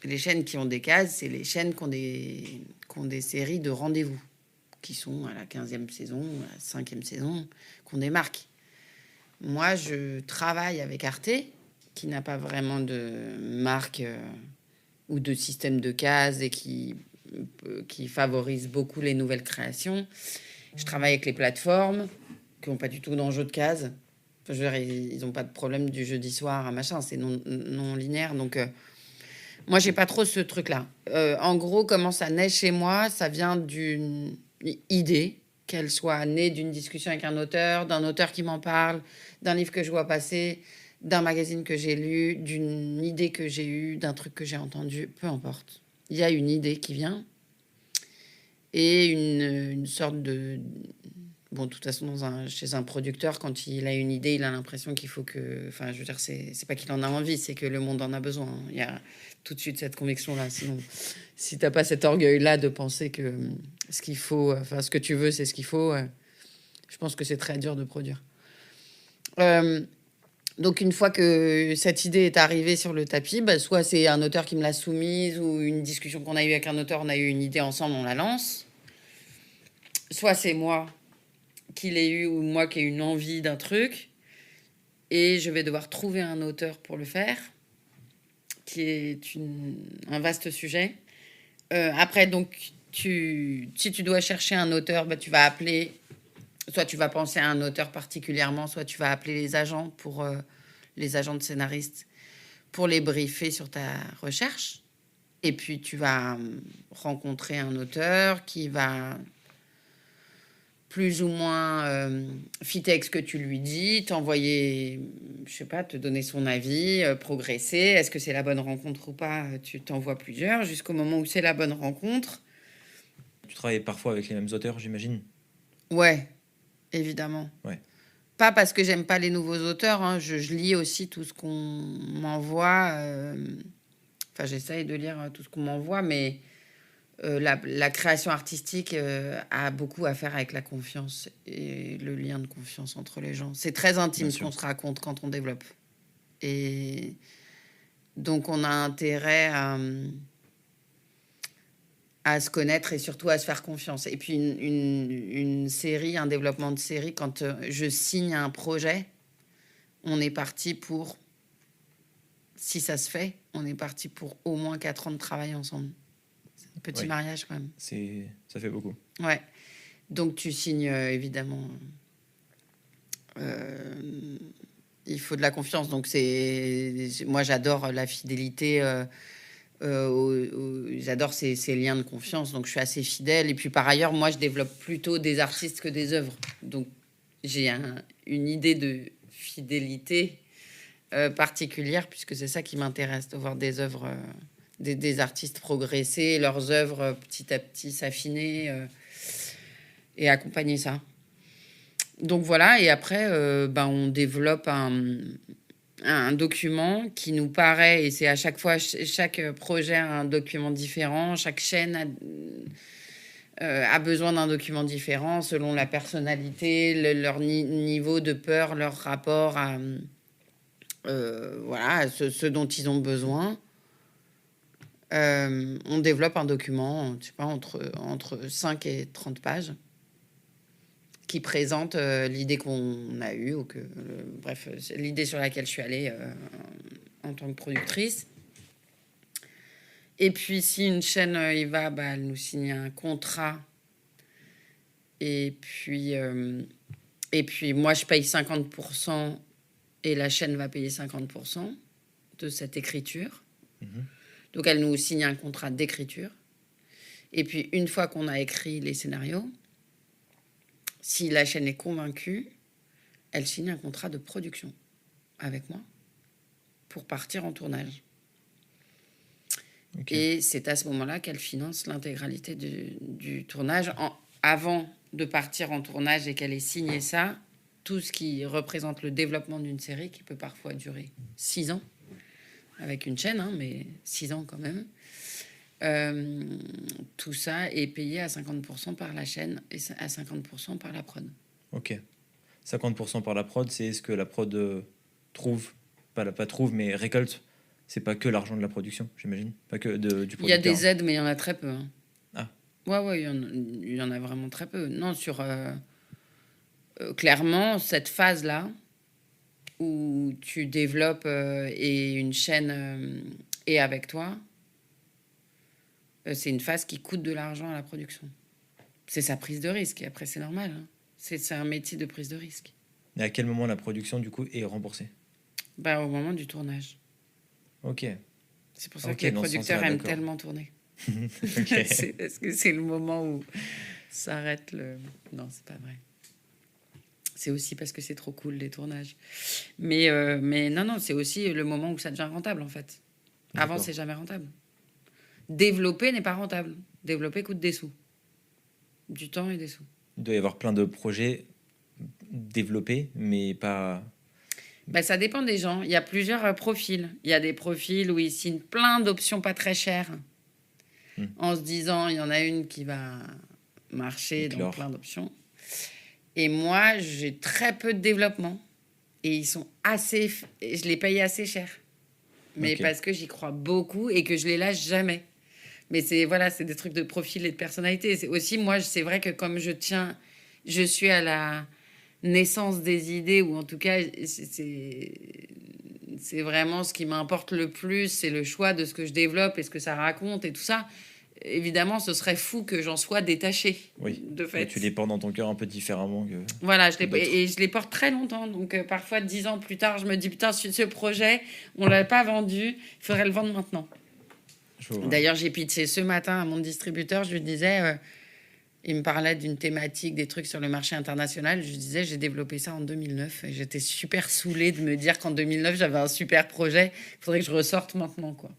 Les chaînes qui ont des cases, c'est les chaînes qui ont des séries de rendez-vous, qui sont à la 15e saison, à la 5e saison, qui ont des marques. Moi, je travaille avec Arte, qui n'a pas vraiment de marque ou de système de cases et qui favorise beaucoup les nouvelles créations. Je travaille avec les plateformes qui n'ont pas du tout d'enjeu de cases. Enfin, je veux dire, ils n'ont pas de problème du jeudi soir à machin, c'est non linéaire. Donc, moi, j'ai pas trop ce truc-là. En gros, comment ça naît chez moi, ça vient d'une idée, qu'elle soit née d'une discussion avec un auteur, d'un auteur qui m'en parle, d'un livre que je vois passer, d'un magazine que j'ai lu, d'une idée que j'ai eue, d'un truc que j'ai entendu, peu importe. Il y a une idée qui vient et une sorte de... Bon, de toute façon, chez un producteur, quand il a une idée, il a l'impression qu'il faut que... Enfin, je veux dire, c'est pas qu'il en a envie, c'est que le monde en a besoin. Il y a tout de suite cette conviction-là. Sinon, si t'as pas cet orgueil-là de penser que ce qu'il faut... Enfin, ce que tu veux, c'est ce qu'il faut, je pense que c'est très dur de produire. Donc, une fois que cette idée est arrivée sur le tapis, bah, soit c'est un auteur qui me l'a soumise ou une discussion qu'on a eue avec un auteur, on a eu une idée ensemble, on la lance. Soit c'est moi qui l'ai eu ou moi qui ai une envie d'un truc et je vais devoir trouver un auteur pour le faire, qui est un vaste sujet. Après, donc, si tu dois chercher un auteur, bah, tu vas appeler, soit tu vas penser à un auteur particulièrement, soit tu vas appeler les agents les agents de scénaristes pour les briefer sur ta recherche. Et puis, tu vas rencontrer un auteur qui va plus ou moins fitter avec ce que tu lui dis, t'envoyer, je sais pas, te donner son avis, progresser. Est-ce que c'est la bonne rencontre ou pas? Tu t'envoies plusieurs jusqu'au moment où c'est la bonne rencontre. Tu travailles parfois avec les mêmes auteurs, j'imagine? Ouais, évidemment. Ouais. Pas parce que j'aime pas les nouveaux auteurs, hein. Je lis aussi tout ce qu'on m'envoie. Enfin, j'essaye de lire tout ce qu'on m'envoie, mais la création artistique a beaucoup à faire avec la confiance et le lien de confiance entre les gens. C'est très intime ce qu'on se raconte quand on développe. Et donc, on a intérêt à se connaître et surtout à se faire confiance. Et puis, une série, un développement de série, quand je signe un projet, on est parti pour, si ça se fait, on est parti pour au moins 4 ans de travail ensemble. Petit mariage quand même. Ça fait beaucoup. Ouais. Donc tu signes évidemment. Il faut de la confiance. Donc moi j'adore la fidélité. J'adore ces liens de confiance. Donc je suis assez fidèle. Et puis par ailleurs, moi je développe plutôt des artistes que des œuvres. Donc j'ai une idée de fidélité particulières, puisque c'est ça qui m'intéresse, de voir des œuvres, des artistes progresser, leurs œuvres petit à petit s'affiner et accompagner ça. Donc voilà, et après, on développe un document qui nous paraît, et c'est à chaque fois, chaque projet a un document différent, chaque chaîne a besoin d'un document différent selon la personnalité, leur niveau de peur, leur rapport à, à ce dont ils ont besoin. On développe un document, je sais pas, entre 5 et 30 pages qui présente l'idée qu'on a eue, bref, c'est l'idée sur laquelle je suis allée en tant que productrice. Et puis, si une chaîne y va, elle nous signe un contrat. Et puis moi, je paye 50% et la chaîne va payer 50% de cette écriture. Donc, elle nous signe un contrat d'écriture. Et puis, une fois qu'on a écrit les scénarios, si la chaîne est convaincue, elle signe un contrat de production avec moi pour partir en tournage. Okay. Et c'est à ce moment-là qu'elle finance l'intégralité du tournage. Avant de partir en tournage et qu'elle ait signé ça, tout ce qui représente le développement d'une série, qui peut parfois durer 6 ans, avec une chaîne, mais 6 ans quand même, tout ça est payé à 50% par la chaîne et à 50% par la prod. Ok. 50% par la prod, c'est ce que la prod trouve, pas trouve, mais récolte. C'est pas que l'argent de la production, j'imagine. Pas que du producteur. Il y a des aides, mais il y en a très peu. Ah. Ouais, il y en a vraiment très peu. Non, clairement, cette phase-là, où tu développes et une chaîne est avec toi, c'est une phase qui coûte de l'argent à la production. C'est sa prise de risque. Et après, c'est normal. C'est un métier de prise de risque. Et à quel moment la production, du coup, est remboursée ? Au moment du tournage. Ok. C'est pour ça que les producteurs aiment tellement tourner. C'est parce que c'est le moment où s'arrête le... Non, c'est pas vrai. C'est aussi parce que c'est trop cool, les tournages. Mais non, c'est aussi le moment où ça devient rentable, en fait. D'accord. Avant, c'est jamais rentable. Développer n'est pas rentable. Développer coûte des sous. Du temps et des sous. Il doit y avoir plein de projets développés, mais pas... Ça dépend des gens. Il y a plusieurs profils. Il y a des profils où ils signent plein d'options pas très chères. En se disant, il y en a une qui va marcher dans plein d'options. Et moi, j'ai très peu de développement. Et ils sont assez... Je les paye assez cher. Mais parce que j'y crois beaucoup et que je les lâche jamais. Mais c'est des trucs de profil et de personnalité. C'est aussi, moi, c'est vrai que comme je suis à la naissance des idées, ou en tout cas, c'est vraiment ce qui m'importe le plus, c'est le choix de ce que je développe et ce que ça raconte et tout ça. Évidemment, ce serait fou que j'en sois détachée. Oui. De fait. Tu les portes dans ton cœur un peu différemment que... Voilà, je les porte très longtemps. Donc, parfois, 10 ans plus tard, je me dis, putain, ce projet, on ne l'a pas vendu, il faudrait le vendre maintenant. D'ailleurs, j'ai pitché ce matin à mon distributeur, je lui disais, il me parlait d'une thématique, des trucs sur le marché international. Je lui disais, j'ai développé ça en 2009. Et j'étais super saoulée de me dire qu'en 2009, j'avais un super projet. Il faudrait que je ressorte maintenant, quoi.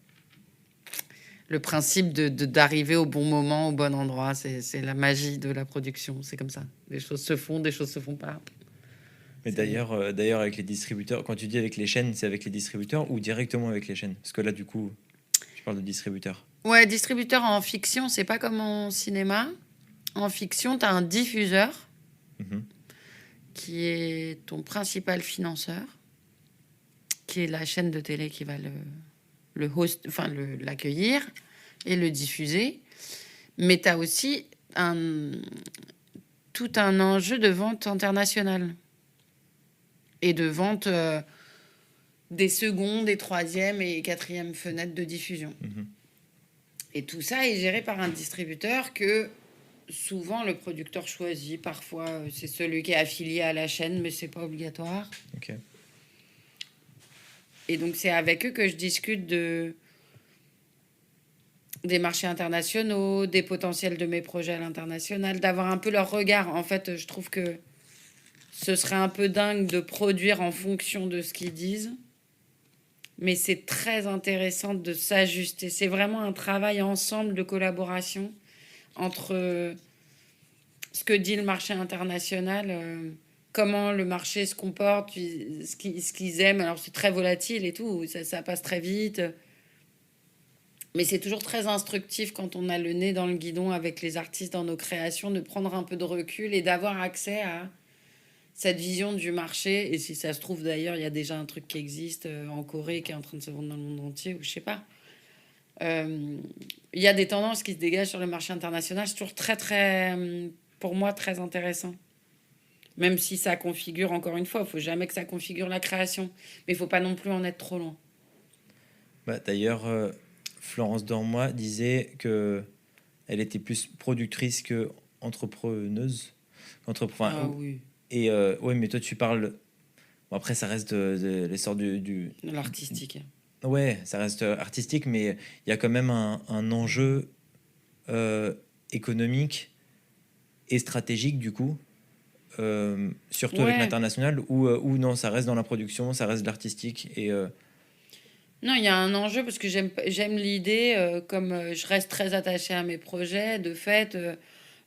Le principe d'arriver au bon moment, au bon endroit, c'est la magie de la production. C'est comme ça. Des choses se font, des choses se font pas. Mais d'ailleurs, avec les distributeurs, quand tu dis avec les chaînes, c'est avec les distributeurs ou directement avec les chaînes ? Parce que là, du coup, tu parles de distributeurs. Ouais, distributeur en fiction, c'est pas comme en cinéma. En fiction, tu as un diffuseur qui est ton principal financeur, qui est la chaîne de télé qui va l'accueillir et le diffuser. Mais tu as aussi tout un enjeu de vente internationale et de vente des secondes, des troisièmes et quatrièmes fenêtres de diffusion. Et tout ça est géré par un distributeur que souvent le producteur choisit. Parfois, c'est celui qui est affilié à la chaîne, mais c'est pas obligatoire. Okay. Et donc, c'est avec eux que je discute des marchés internationaux, des potentiels de mes projets à l'international, d'avoir un peu leur regard. En fait, je trouve que ce serait un peu dingue de produire en fonction de ce qu'ils disent mais c'est très intéressant de s'ajuster. C'est vraiment un travail ensemble de collaboration entre ce que dit le marché international, comment le marché se comporte, ce qu'ils aiment. Alors c'est très volatile et tout, ça passe très vite. Mais c'est toujours très instructif quand on a le nez dans le guidon avec les artistes dans nos créations, de prendre un peu de recul et d'avoir accès à cette vision du marché. Et si ça se trouve d'ailleurs, il y a déjà un truc qui existe en Corée qui est en train de se vendre dans le monde entier, ou je sais pas. Il y a des tendances qui se dégagent sur le marché international. C'est toujours très, très, pour moi, très intéressant. Même si ça configure, encore une fois, il faut jamais que ça configure la création. Mais il faut pas non plus en être trop loin. Bah, d'ailleurs, Florence Dormois disait que elle était plus productrice que entrepreneuse. Ah oui, Et ouais, mais toi, tu parles. Bon, après, ça reste de l'essor du. de l'artistique. Ouais, ça reste artistique, mais il y a quand même un enjeu économique et stratégique, du coup, surtout avec Ouais. l'international, où non, ça reste dans la production, ça reste de l'artistique. Et Non, il y a un enjeu parce que j'aime l'idée, comme je reste très attachée à mes projets, de fait,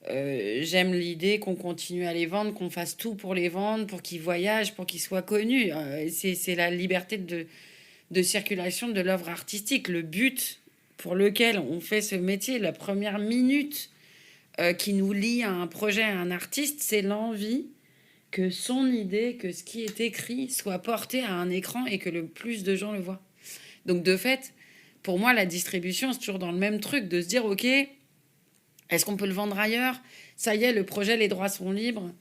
j'aime l'idée qu'on continue à les vendre, qu'on fasse tout pour les vendre, pour qu'ils voyagent, pour qu'ils soient connus. C'est la liberté de circulation de l'œuvre artistique. Le but pour lequel on fait ce métier, la première minute qui nous lie à un projet, à un artiste, c'est l'envie que son idée, que ce qui est écrit soit porté à un écran et que le plus de gens le voient. Donc de fait, pour moi, la distribution, c'est toujours dans le même truc, de se dire, ok, est-ce qu'on peut le vendre ailleurs? Ça y est, le projet, les droits sont libres.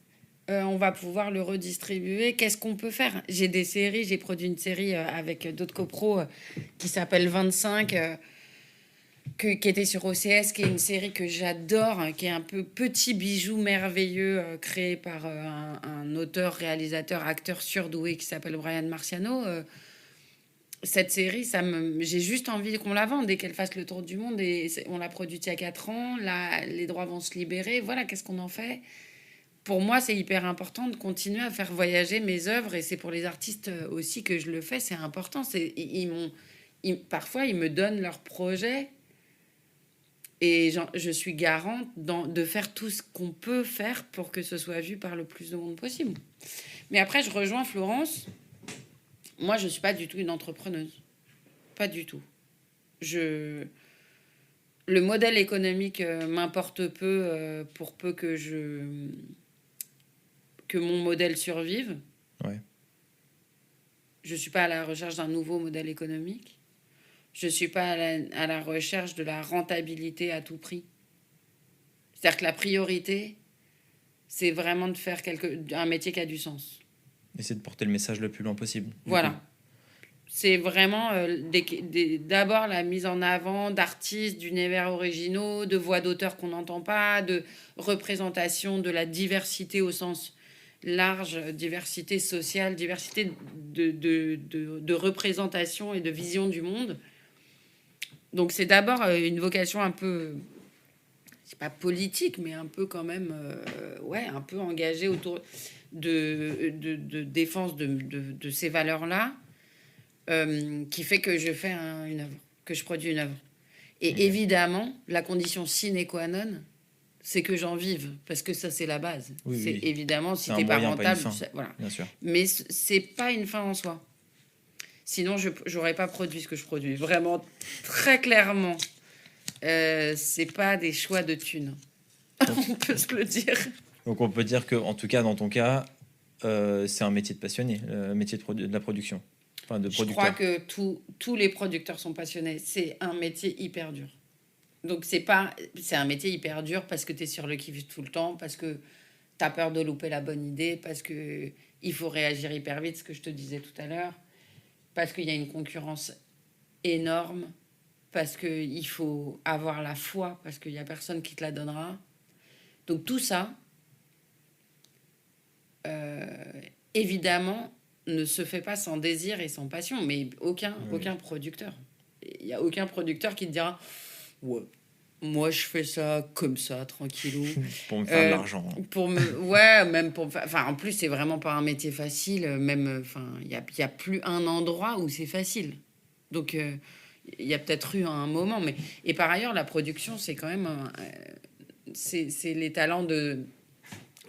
On va pouvoir le redistribuer. Qu'est-ce qu'on peut faire? J'ai des séries, j'ai produit une série avec d'autres copros qui s'appelle 25, qui était sur OCS, qui est une série que j'adore, qui est un peu petit bijou merveilleux créé par un auteur, réalisateur, acteur surdoué qui s'appelle Brian Marciano. Cette série, j'ai juste envie qu'on la vende et qu'elle fasse le tour du monde. Et on l'a produite il y a 4 ans. Là, les droits vont se libérer. Voilà, qu'est-ce qu'on en fait? Pour moi, c'est hyper important de continuer à faire voyager mes œuvres. Et c'est pour les artistes aussi que je le fais. C'est important. Parfois, ils me donnent leurs projets. Et je suis garante de faire tout ce qu'on peut faire pour que ce soit vu par le plus de monde possible. Mais après, je rejoins Florence. Moi, je ne suis pas du tout une entrepreneuse. Pas du tout. Le modèle économique m'importe peu pour peu que mon modèle survive. ouais. Je ne suis pas à la recherche d'un nouveau modèle économique. Je ne suis pas à la recherche de la rentabilité à tout prix. C'est-à-dire que la priorité, c'est vraiment de faire un métier qui a du sens. Essayer de porter le message le plus loin possible. Voilà. C'est vraiment d'abord la mise en avant d'artistes, d'univers originaux, de voix d'auteurs qu'on n'entend pas, de représentation de la diversité au sens large, diversité sociale, diversité de représentation et de vision du monde. Donc c'est d'abord une vocation un peu, c'est pas politique, mais un peu quand même, un peu engagée autour de défense de ces valeurs-là. Qui fait que je fais une œuvre, que je produis une œuvre. Et évidemment, la condition sine qua non, c'est que j'en vive, parce que ça, c'est la base. C'est évidemment, si t'es pas rentable, voilà. Bien sûr. Mais c'est pas une fin en soi. Sinon, je n'aurais pas produit ce que je produis. Vraiment, très clairement, c'est pas des choix de thunes. On peut se le dire. Donc on peut dire que, en tout cas, dans ton cas, c'est un métier de passionné, le métier de la production. Enfin, je crois que tous les producteurs sont passionnés. C'est un métier hyper dur. Donc c'est un métier hyper dur parce que tu es sur le qui-vive tout le temps, parce que tu as peur de louper la bonne idée, parce que il faut réagir hyper vite, ce que je te disais tout à l'heure, parce qu'il y a une concurrence énorme, parce qu'il faut avoir la foi, parce qu'il n'y a personne qui te la donnera. Donc tout ça, évidemment, ne se fait pas sans désir et sans passion, mais aucun producteur. Il n'y a aucun producteur qui te dira « Ouais, moi je fais ça comme ça, tranquillou. » Pour me faire de l'argent. Même pour... Enfin, en plus, c'est vraiment pas un métier facile. Même, il n'y a plus un endroit où c'est facile. Donc, il y a peut-être eu un moment. Mais... Et par ailleurs, la production, c'est quand même... c'est les talents de...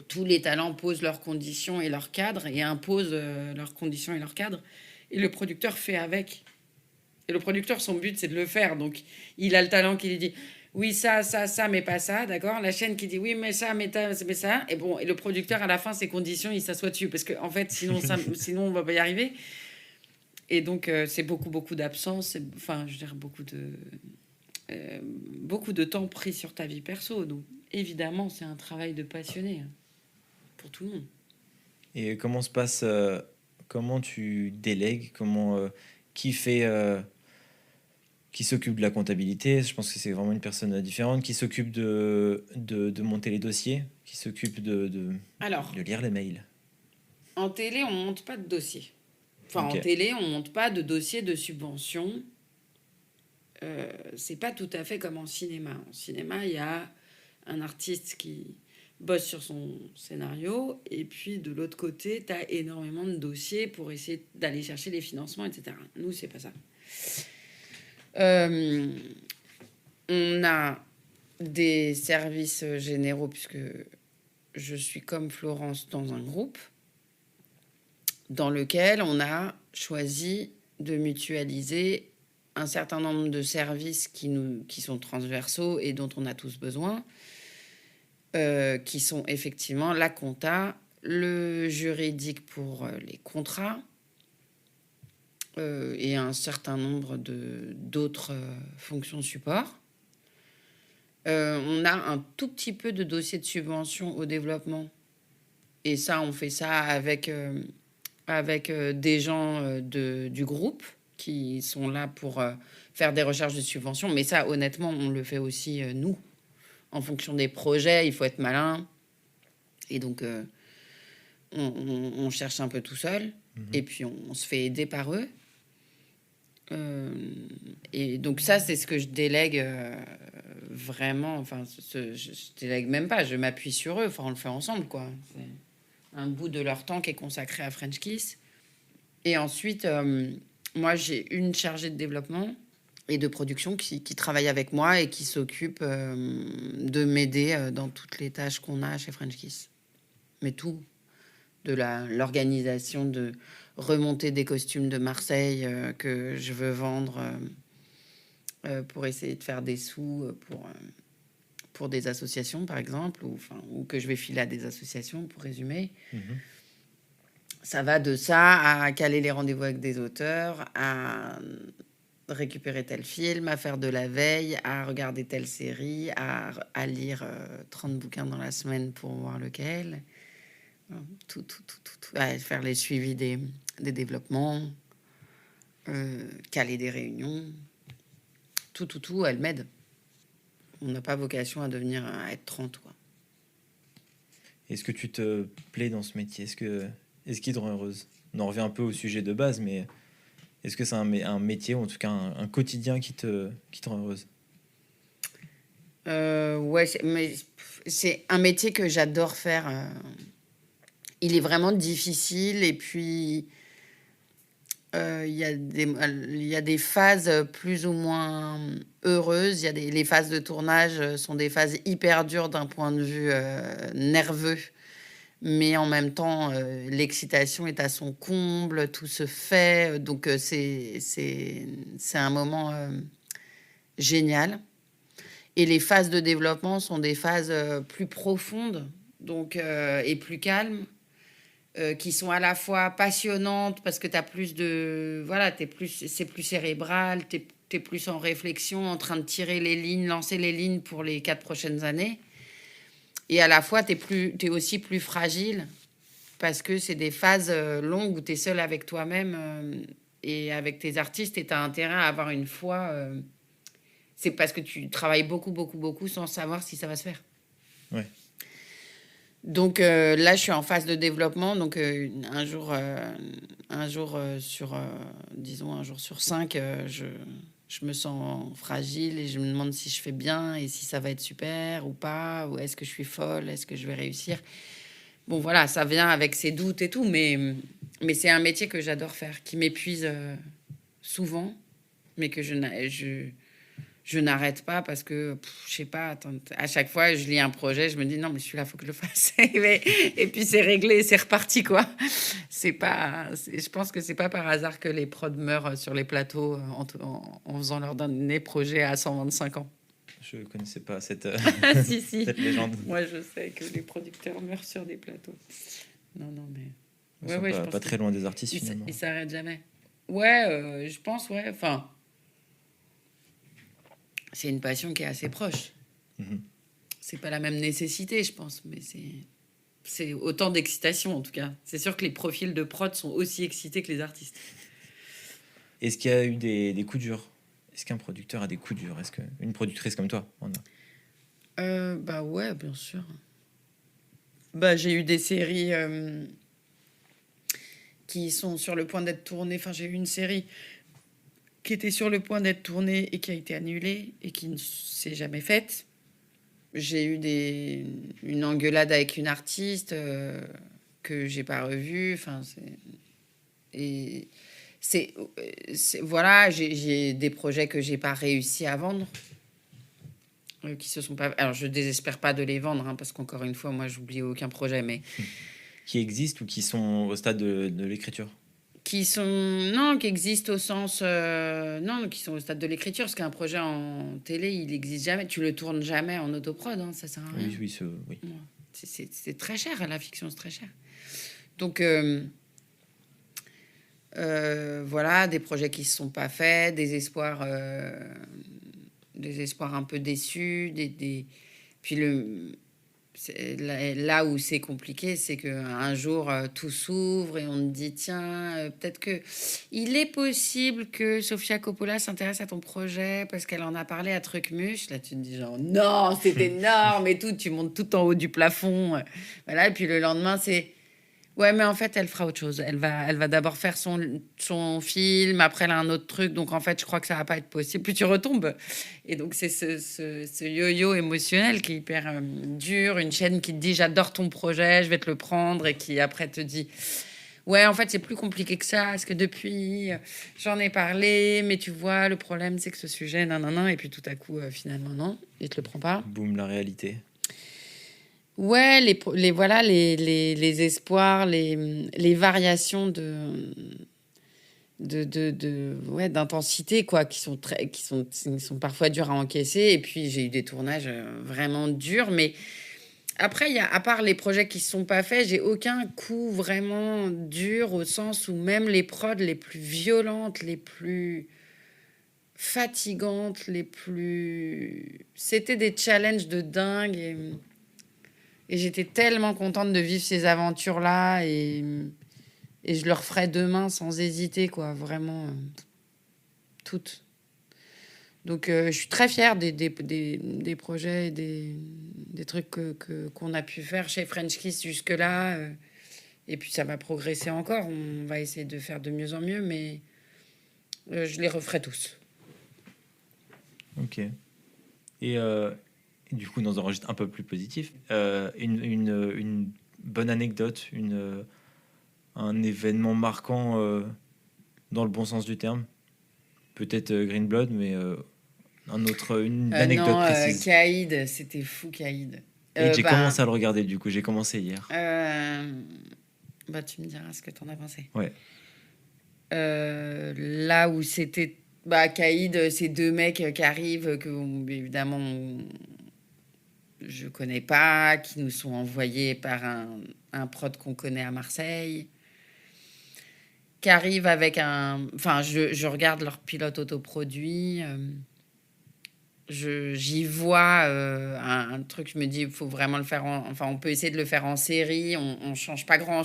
Tous les talents posent leurs conditions et leurs cadres et imposent leurs conditions et leurs cadres. Et le producteur fait avec. Et le producteur, son but, c'est de le faire. Donc, il a le talent qui lui dit oui, ça, mais pas ça, d'accord. La chaîne qui dit oui, mais ça, mais ça. Et bon, et le producteur, à la fin, ses conditions, il s'assoit dessus. Parce qu'en fait, sinon, on va pas y arriver. Et donc, c'est beaucoup d'absence. Enfin, je veux dire, beaucoup de temps pris sur ta vie perso. Donc, évidemment, c'est un travail de passionné hein, pour tout le monde. Et comment se passe, comment tu délègues, qui fait, qui s'occupe de la comptabilité? Je pense que c'est vraiment une personne différente. Qui s'occupe de monter les dossiers? Qui s'occupe Alors, de lire les mails? en télé, on monte pas de dossier. Enfin, Ok. en télé, on monte pas de dossier de subvention. C'est pas tout à fait comme en cinéma. En cinéma, il y a un artiste qui bosse sur son scénario, et puis de l'autre côté, tu as énormément de dossiers pour essayer d'aller chercher les financements, etc. Nous, c'est pas ça. On a des services généraux, puisque je suis comme Florence dans un groupe dans lequel on a choisi de mutualiser un certain nombre de services qui sont transversaux et dont on a tous besoin, qui sont effectivement la compta, le juridique pour les contrats et un certain nombre d'autres fonctions support. On a un tout petit peu de dossiers de subvention au développement. Et ça, on fait ça avec des gens du groupe qui sont là pour faire des recherches de subventions. Mais ça, honnêtement, on le fait aussi nous. En fonction des projets, il faut être malin. Et donc, on cherche un peu tout seul. Et puis, on se fait aider par eux. Et donc, ça, c'est ce que je délègue vraiment. Enfin, je délègue même pas. Je m'appuie sur eux. Enfin, on le fait ensemble, quoi. C'est un bout de leur temps qui est consacré à French Kiss. Et ensuite, moi, j'ai une chargée de développement et de production qui travaille avec moi et qui s'occupe de m'aider dans toutes les tâches qu'on a chez French Kiss. Mais tout, de l'organisation de remonter des costumes de Marseille que je veux vendre pour essayer de faire des sous pour des associations, par exemple, ou que je vais filer à des associations, pour résumer. Ça va de ça à caler les rendez-vous avec des auteurs, à récupérer tel film, à faire de la veille, à regarder telle série, à lire 30 bouquins dans la semaine pour voir lequel. Tout. À faire les suivis des développements, caler des réunions. Tout, elle m'aide. On n'a pas vocation à être 30, quoi. Est-ce que tu te plais dans ce métier? Est-ce qu'il te rend heureuse? On en revient un peu au sujet de base, mais est-ce que c'est un métier, ou en tout cas un quotidien qui te rend heureuse? Ouais, mais c'est un métier que j'adore faire. Il est vraiment difficile, et puis il y a des phases plus ou moins heureuses. Les phases de tournage sont des phases hyper dures d'un point de vue nerveux. Mais en même temps, l'excitation est à son comble, tout se fait. Donc, c'est un moment génial. Et les phases de développement sont des phases plus profondes donc, et plus calmes, qui sont à la fois passionnantes parce que tu as plus de... Voilà, c'est plus cérébral, tu es plus en réflexion, en train de tirer les lignes, lancer les lignes pour les 4 prochaines années. Et à la fois, tu es aussi plus fragile parce que c'est des phases longues où tu es seul avec toi-même et avec tes artistes, et tu as intérêt à avoir une foi. C'est parce que tu travailles beaucoup sans savoir si ça va se faire. Ouais. Donc là, je suis en phase de développement. Donc un jour sur 5, je me sens fragile et je me demande si je fais bien et si ça va être super ou pas, ou est-ce que je suis folle, est-ce que je vais réussir. Bon, voilà, ça vient avec ses doutes et tout, mais c'est un métier que j'adore faire, qui m'épuise souvent, mais que je n'arrête pas parce que, je sais pas, attends, à chaque fois, je lis un projet, je me dis non, mais celui-là, faut que je le fasse. Et puis c'est réglé, c'est reparti, quoi. Je pense que c'est pas par hasard que les prods meurent sur les plateaux en faisant leur dernier projet à 125 ans. Je connaissais pas cette, Si, si. cette légende. Moi, je sais que les producteurs meurent sur des plateaux. Non, mais. Ils Ouais, sont ouais, je pas, pense pas que très loin des artistes, ils finalement. ils s'arrêtent jamais. Ouais, je pense, ouais. Enfin, c'est une passion qui est assez proche. Mhm. C'est pas la même nécessité, je pense, mais c'est autant d'excitation, en tout cas. C'est sûr que les profils de prod sont aussi excités que les artistes. Est-ce qu'il y a eu des coups durs? Est-ce qu'un producteur a des coups durs? Est-ce qu'une productrice comme toi en a? Bah ouais, bien sûr. Bah, j'ai eu des séries qui sont sur le point d'être tournées. Enfin, j'ai eu une série qui était sur le point d'être tournée et qui a été annulée et qui ne s'est jamais faite. J'ai eu une engueulade avec une artiste que j'ai pas revue. Enfin, et voilà, j'ai des projets que j'ai pas réussi à vendre, qui se sont pas. Alors, je désespère pas de les vendre, hein, parce qu'encore une fois, moi, j'oublie aucun projet, mais Qui existent ou qui sont au stade de l'écriture? qui sont non, qui existent au sens non, qui sont au stade de l'écriture, parce qu'un projet en télé, il n'existe jamais. Tu le tournes jamais en autoprod, hein, ça sert à rien. Oui, oui, oui. Ouais. C'est très cher, la fiction, c'est très cher. Donc voilà, des projets qui se sont pas faits, des espoirs un peu déçus, puis là où c'est compliqué, c'est qu'un jour tout s'ouvre et on te dit tiens, peut-être que il est possible que Sofia Coppola s'intéresse à ton projet parce qu'elle en a parlé à Trucmuche. Là, tu te dis genre non, c'est énorme et tout, tu montes tout en haut du plafond, voilà. Et puis le lendemain, c'est ouais, mais en fait, elle fera autre chose. Elle va d'abord faire son film, après elle a un autre truc. Donc en fait, je crois que ça va pas être possible. Puis tu retombes. Et donc c'est ce yo-yo émotionnel qui est hyper dur. Une chaîne qui te dit j'adore ton projet, je vais te le prendre, et qui après te dit ouais, en fait, c'est plus compliqué que ça, parce que depuis, j'en ai parlé, mais tu vois, le problème, c'est que ce sujet, non, non, non, et puis tout à coup, finalement, non, il te le prend pas. Boum, la réalité. Ouais, voilà, les espoirs, les variations ouais, d'intensité, quoi, qui sont parfois dures à encaisser. Et puis, j'ai eu des tournages vraiment durs, mais après, à part les projets qui ne sont pas faits, j'ai aucun coup vraiment dur au sens où même les prods les plus violentes, les plus fatigantes, c'était des challenges de dingue. Et j'étais tellement contente de vivre ces aventures-là. Et je le referai demain sans hésiter, quoi. Vraiment, toutes. Donc, je suis très fière des projets et des trucs qu'on a pu faire chez French Kiss jusque-là. Et puis, ça va progresser encore. On va essayer de faire de mieux en mieux, mais je les referai tous. Ok. Et du coup, dans un registre un peu plus positif, une bonne anecdote, un événement marquant dans le bon sens du terme. Peut-être Green Blood, mais une anecdote Non, précise. Caïd, c'était fou, Caïd. Et j'ai commencé à le regarder, du coup, j'ai commencé hier. Bah, tu me diras ce que t'en as pensé. Ouais. Là où c'était... Bah, Caïd, c'est deux mecs qui arrivent, évidemment, je connais pas, qui nous sont envoyés par un prod qu'on connaît à Marseille, qui arrivent avec un... Enfin, je regarde leur pilote autoproduit, j'y vois un truc, je me dis, il faut vraiment le faire enfin, on peut essayer de le faire en série, on change pas on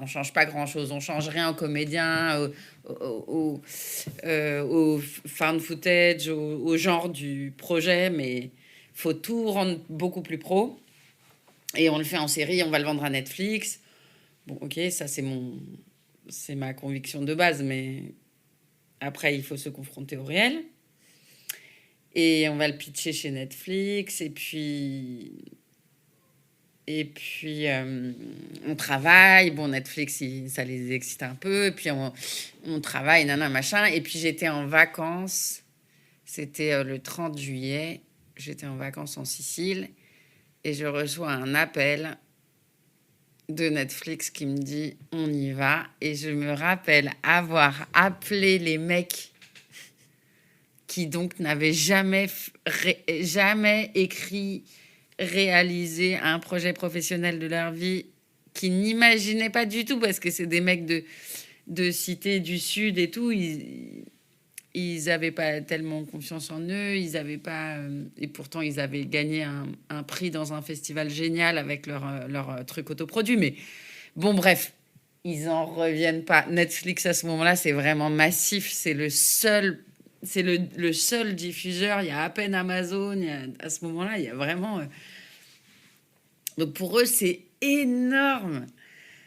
change pas grand chose, on change rien aux comédiens, au found footage, au genre du projet, mais faut tout rendre beaucoup plus pro. Et on le fait en série, on va le vendre à Netflix. Bon, ok, ça c'est ma conviction de base, mais après, il faut se confronter au réel. Et on va le pitcher chez Netflix. Et puis, Et puis, on travaille. Bon, Netflix, ça les excite un peu. Et puis, on travaille, nanana, machin. Et puis, j'étais en vacances. C'était le 30 juillet. J'étais en vacances en Sicile. Et je reçois un appel de Netflix qui me dit on y va. Et je me rappelle avoir appelé les mecs qui donc n'avaient jamais écrit, réalisé un projet professionnel de leur vie, qui n'imaginaient pas du tout, parce que c'est des mecs de cité du Sud et tout. Ils avaient pas tellement confiance en eux, ils avaient pas, et pourtant ils avaient gagné un prix dans un festival génial avec leur truc autoproduit. Mais bon, bref, ils en reviennent pas. Netflix à ce moment-là, c'est vraiment massif. C'est le seul diffuseur. Il y a à peine Amazon. À ce moment-là, il y a vraiment. Donc pour eux, c'est énorme.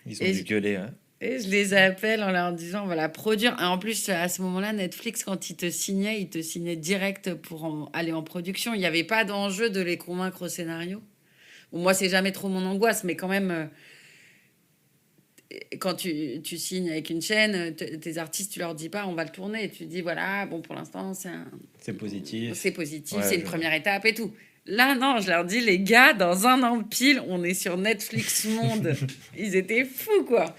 Ils ont Et dû gueuler. Hein. Et je les appelle en leur disant on va la produire. Et en plus, à ce moment-là, Netflix, quand ils te signaient direct pour aller en production. Il n'y avait pas d'enjeu de les convaincre au scénario. Bon, moi, c'est jamais trop mon angoisse, mais quand même, quand tu signes avec une chaîne, tes artistes, tu leur dis pas on va le tourner. Tu dis voilà, bon, pour l'instant, C'est positif. c'est positif, Ouais, c'est une je première étape et tout. Là, non, je leur dis les gars, dans un an pile, on est sur Netflix Monde. Ils étaient fous, quoi.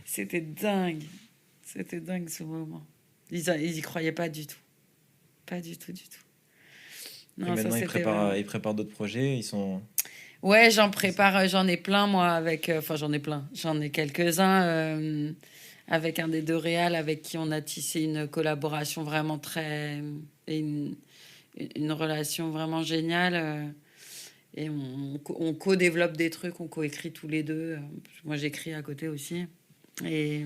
C'était dingue. C'était dingue ce moment. Ils y croyaient pas du tout. Pas du tout, du tout. Et Non, ça maintenant, c'était vraiment... ils préparent d'autres projets. Ils sont. Ouais, j'en prépare, j'en ai plein moi avec... Enfin, j'en ai plein. J'en ai quelques-uns avec un des deux réals avec qui on a tissé une collaboration vraiment très... et une relation vraiment géniale. Et on co-développe des trucs, on co-écrit tous les deux. Moi, j'écris à côté aussi. Et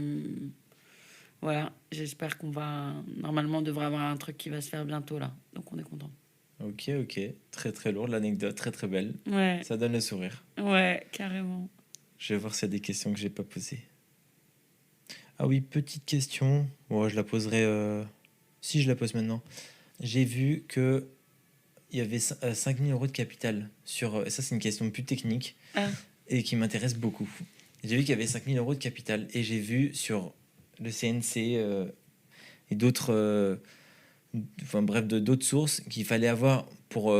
voilà, j'espère qu'on va... Normalement, on devrait avoir un truc qui va se faire bientôt, là. Donc, on est content. Ok, ok. Très, très lourd. L'anecdote, très, très belle. Ouais, Ça donne le sourire. ouais, carrément. Je vais voir s'il y a des questions que j'ai pas posées. Ah oui, petite question. Bon, je la poserai. Si je la pose maintenant. J'ai vu que il y avait 5 000 euros de capital sur. Et ça, c'est une question plus technique Ah, et qui m'intéresse beaucoup. J'ai vu qu'il y avait 5 000 euros de capital et j'ai vu sur le CNC et d'autres. Enfin bref, d'autres sources qu'il fallait avoir pour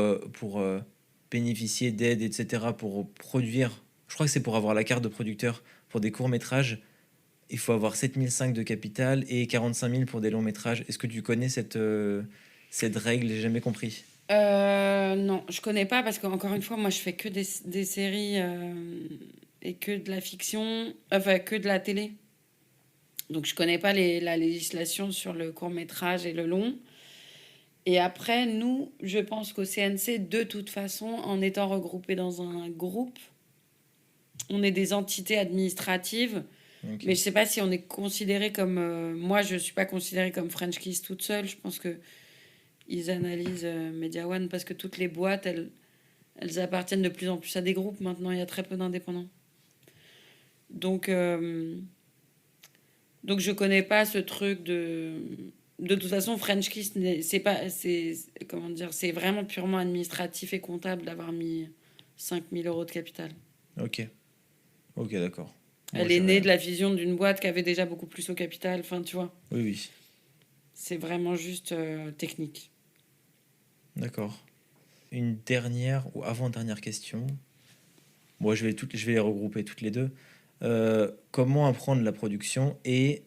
bénéficier d'aide, etc., pour produire. Je crois que c'est pour avoir la carte de producteur pour des courts-métrages. Il faut avoir 7 500 de capital et 45 000 pour des longs-métrages. Est-ce que tu connais cette règle? J'ai jamais compris. non, je connais pas parce qu'encore une fois, moi, je fais que des séries et que de la fiction, enfin, que de la télé. Donc, je connais pas la législation sur le court-métrage et le long. Et après, nous, je pense qu'au CNC, de toute façon, en étant regroupés dans un groupe, on est des entités administratives. Ok. Mais je sais pas si on est considéré comme... moi, je suis pas considérée comme French Kiss toute seule. Je pense que ils analysent Media One parce que toutes les boîtes, elles appartiennent de plus en plus à des groupes. Maintenant, il y a très peu d'indépendants. Donc, donc je connais pas ce truc de... De toute façon, French Kiss, c'est pas... comment dire, c'est vraiment purement administratif et comptable d'avoir mis 5 000 euros de capital. Ok. Ok, d'accord. Bon, Elle est née de la fusion d'une boîte qui avait déjà beaucoup plus au capital. Enfin, tu vois, Oui, oui. c'est vraiment juste technique. D'accord. Une dernière ou avant-dernière question. Bon, je vais les regrouper toutes les deux. Comment apprendre la production et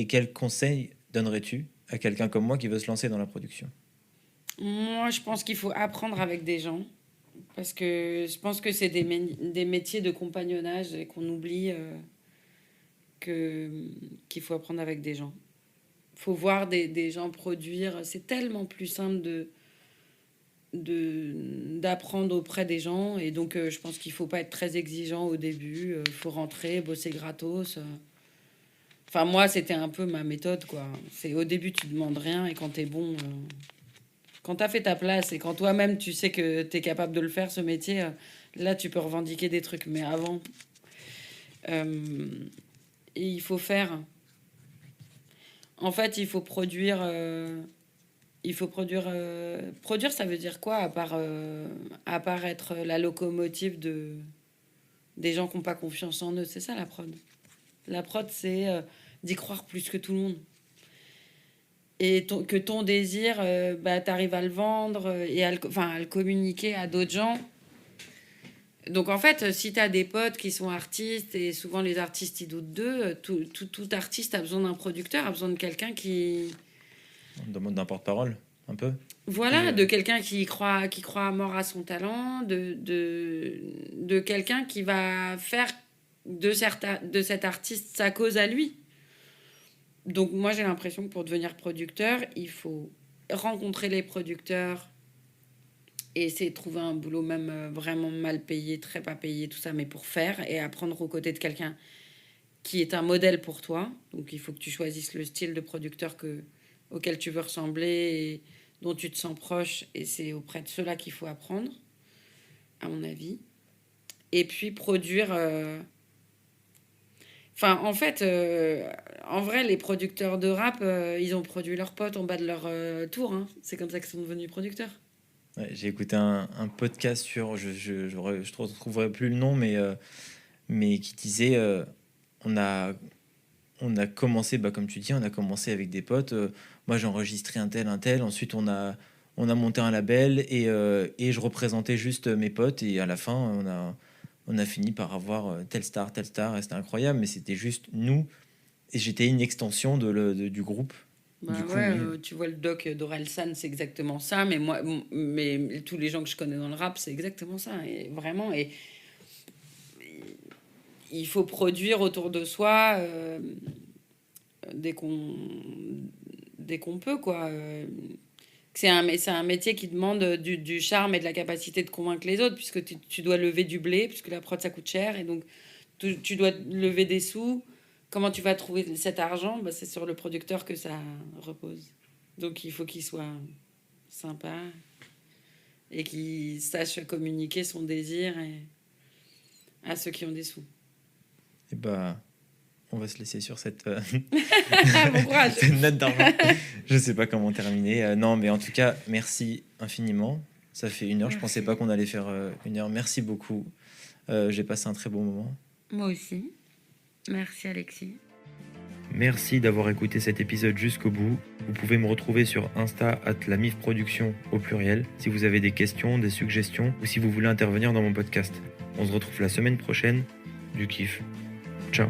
quels conseils donnerais-tu à quelqu'un comme moi qui veut se lancer dans la production? Moi, je pense qu'il faut apprendre avec des gens. Parce que je pense que c'est des métiers de compagnonnage et qu'on oublie qu'il faut apprendre avec des gens. Il faut voir des gens produire. C'est tellement plus simple d'apprendre auprès des gens. Et donc, je pense qu'il ne faut pas être très exigeant au début. Il faut rentrer, bosser gratos. Enfin, moi, c'était un peu ma méthode, quoi. C'est au début, tu demandes rien et quand tu es bon... quand tu as fait ta place et quand toi-même, tu sais que tu es capable de le faire, ce métier, là, tu peux revendiquer des trucs. Mais avant... et il faut faire... En fait, il faut produire... il faut produire... produire, ça veut dire quoi à part être la locomotive des gens qui n'ont pas confiance en eux. C'est ça la prod. La prod, c'est d'y croire plus que tout le monde. Et que ton désir, tu arrives à le vendre et à le communiquer à d'autres gens. Donc en fait, si tu as des potes qui sont artistes, et souvent les artistes ils doutent d'eux, tout artiste a besoin d'un producteur, a besoin de quelqu'un qui... On demande d'un porte-parole, un peu. Voilà, de quelqu'un qui croit à mort à son talent, de quelqu'un qui va faire de cet artiste sa cause à lui. Donc moi j'ai l'impression que pour devenir producteur, il faut rencontrer les producteurs et essayer de trouver un boulot même vraiment mal payé, très pas payé, tout ça, mais pour faire et apprendre aux côtés de quelqu'un qui est un modèle pour toi. Donc il faut que tu choisisses le style de producteur auquel tu veux ressembler et dont tu te sens proche, et c'est auprès de ceux-là qu'il faut apprendre, à mon avis. Et puis produire... Enfin, en fait, en vrai, les producteurs de rap, ils ont produit leurs potes en bas de leur tour. Hein. C'est comme ça qu'ils sont devenus producteurs. Ouais, j'ai écouté un podcast sur, je retrouverai plus le nom, mais qui disait, on a commencé, comme tu dis, on a commencé avec des potes. Moi, j'ai enregistré un tel. Ensuite, on a monté un label et je représentais juste mes potes. Et à la fin, on a fini par avoir telle star. Et c'était incroyable, mais c'était juste nous. Et j'étais une extension du groupe. Bah du coup, ouais, oui. tu vois le doc d'Orelsan, c'est exactement ça. Mais tous les gens que je connais dans le rap, c'est exactement ça. Et vraiment, et il faut produire autour de soi dès qu'on peut, quoi. C'est un métier qui demande du charme et de la capacité de convaincre les autres, puisque tu dois lever du blé, puisque la prod, ça coûte cher. Et donc, tu dois lever des sous. Comment tu vas trouver cet argent? C'est sur le producteur que ça repose. Donc, il faut qu'il soit sympa et qu'il sache communiquer son désir à ceux qui ont des sous. Et on va se laisser sur cette, Bon courage. cette note d'argent. Je sais pas comment terminer. Non, mais en tout cas, merci infiniment. Ça fait 1 heure. Merci. Je pensais pas qu'on allait faire 1 heure. Merci beaucoup. J'ai passé un très bon moment. Moi aussi. Merci Alexis. Merci d'avoir écouté cet épisode jusqu'au bout. Vous pouvez me retrouver sur Insta @lamifproduction au pluriel si vous avez des questions, des suggestions ou si vous voulez intervenir dans mon podcast. On se retrouve la semaine prochaine. Du kiff. Ciao.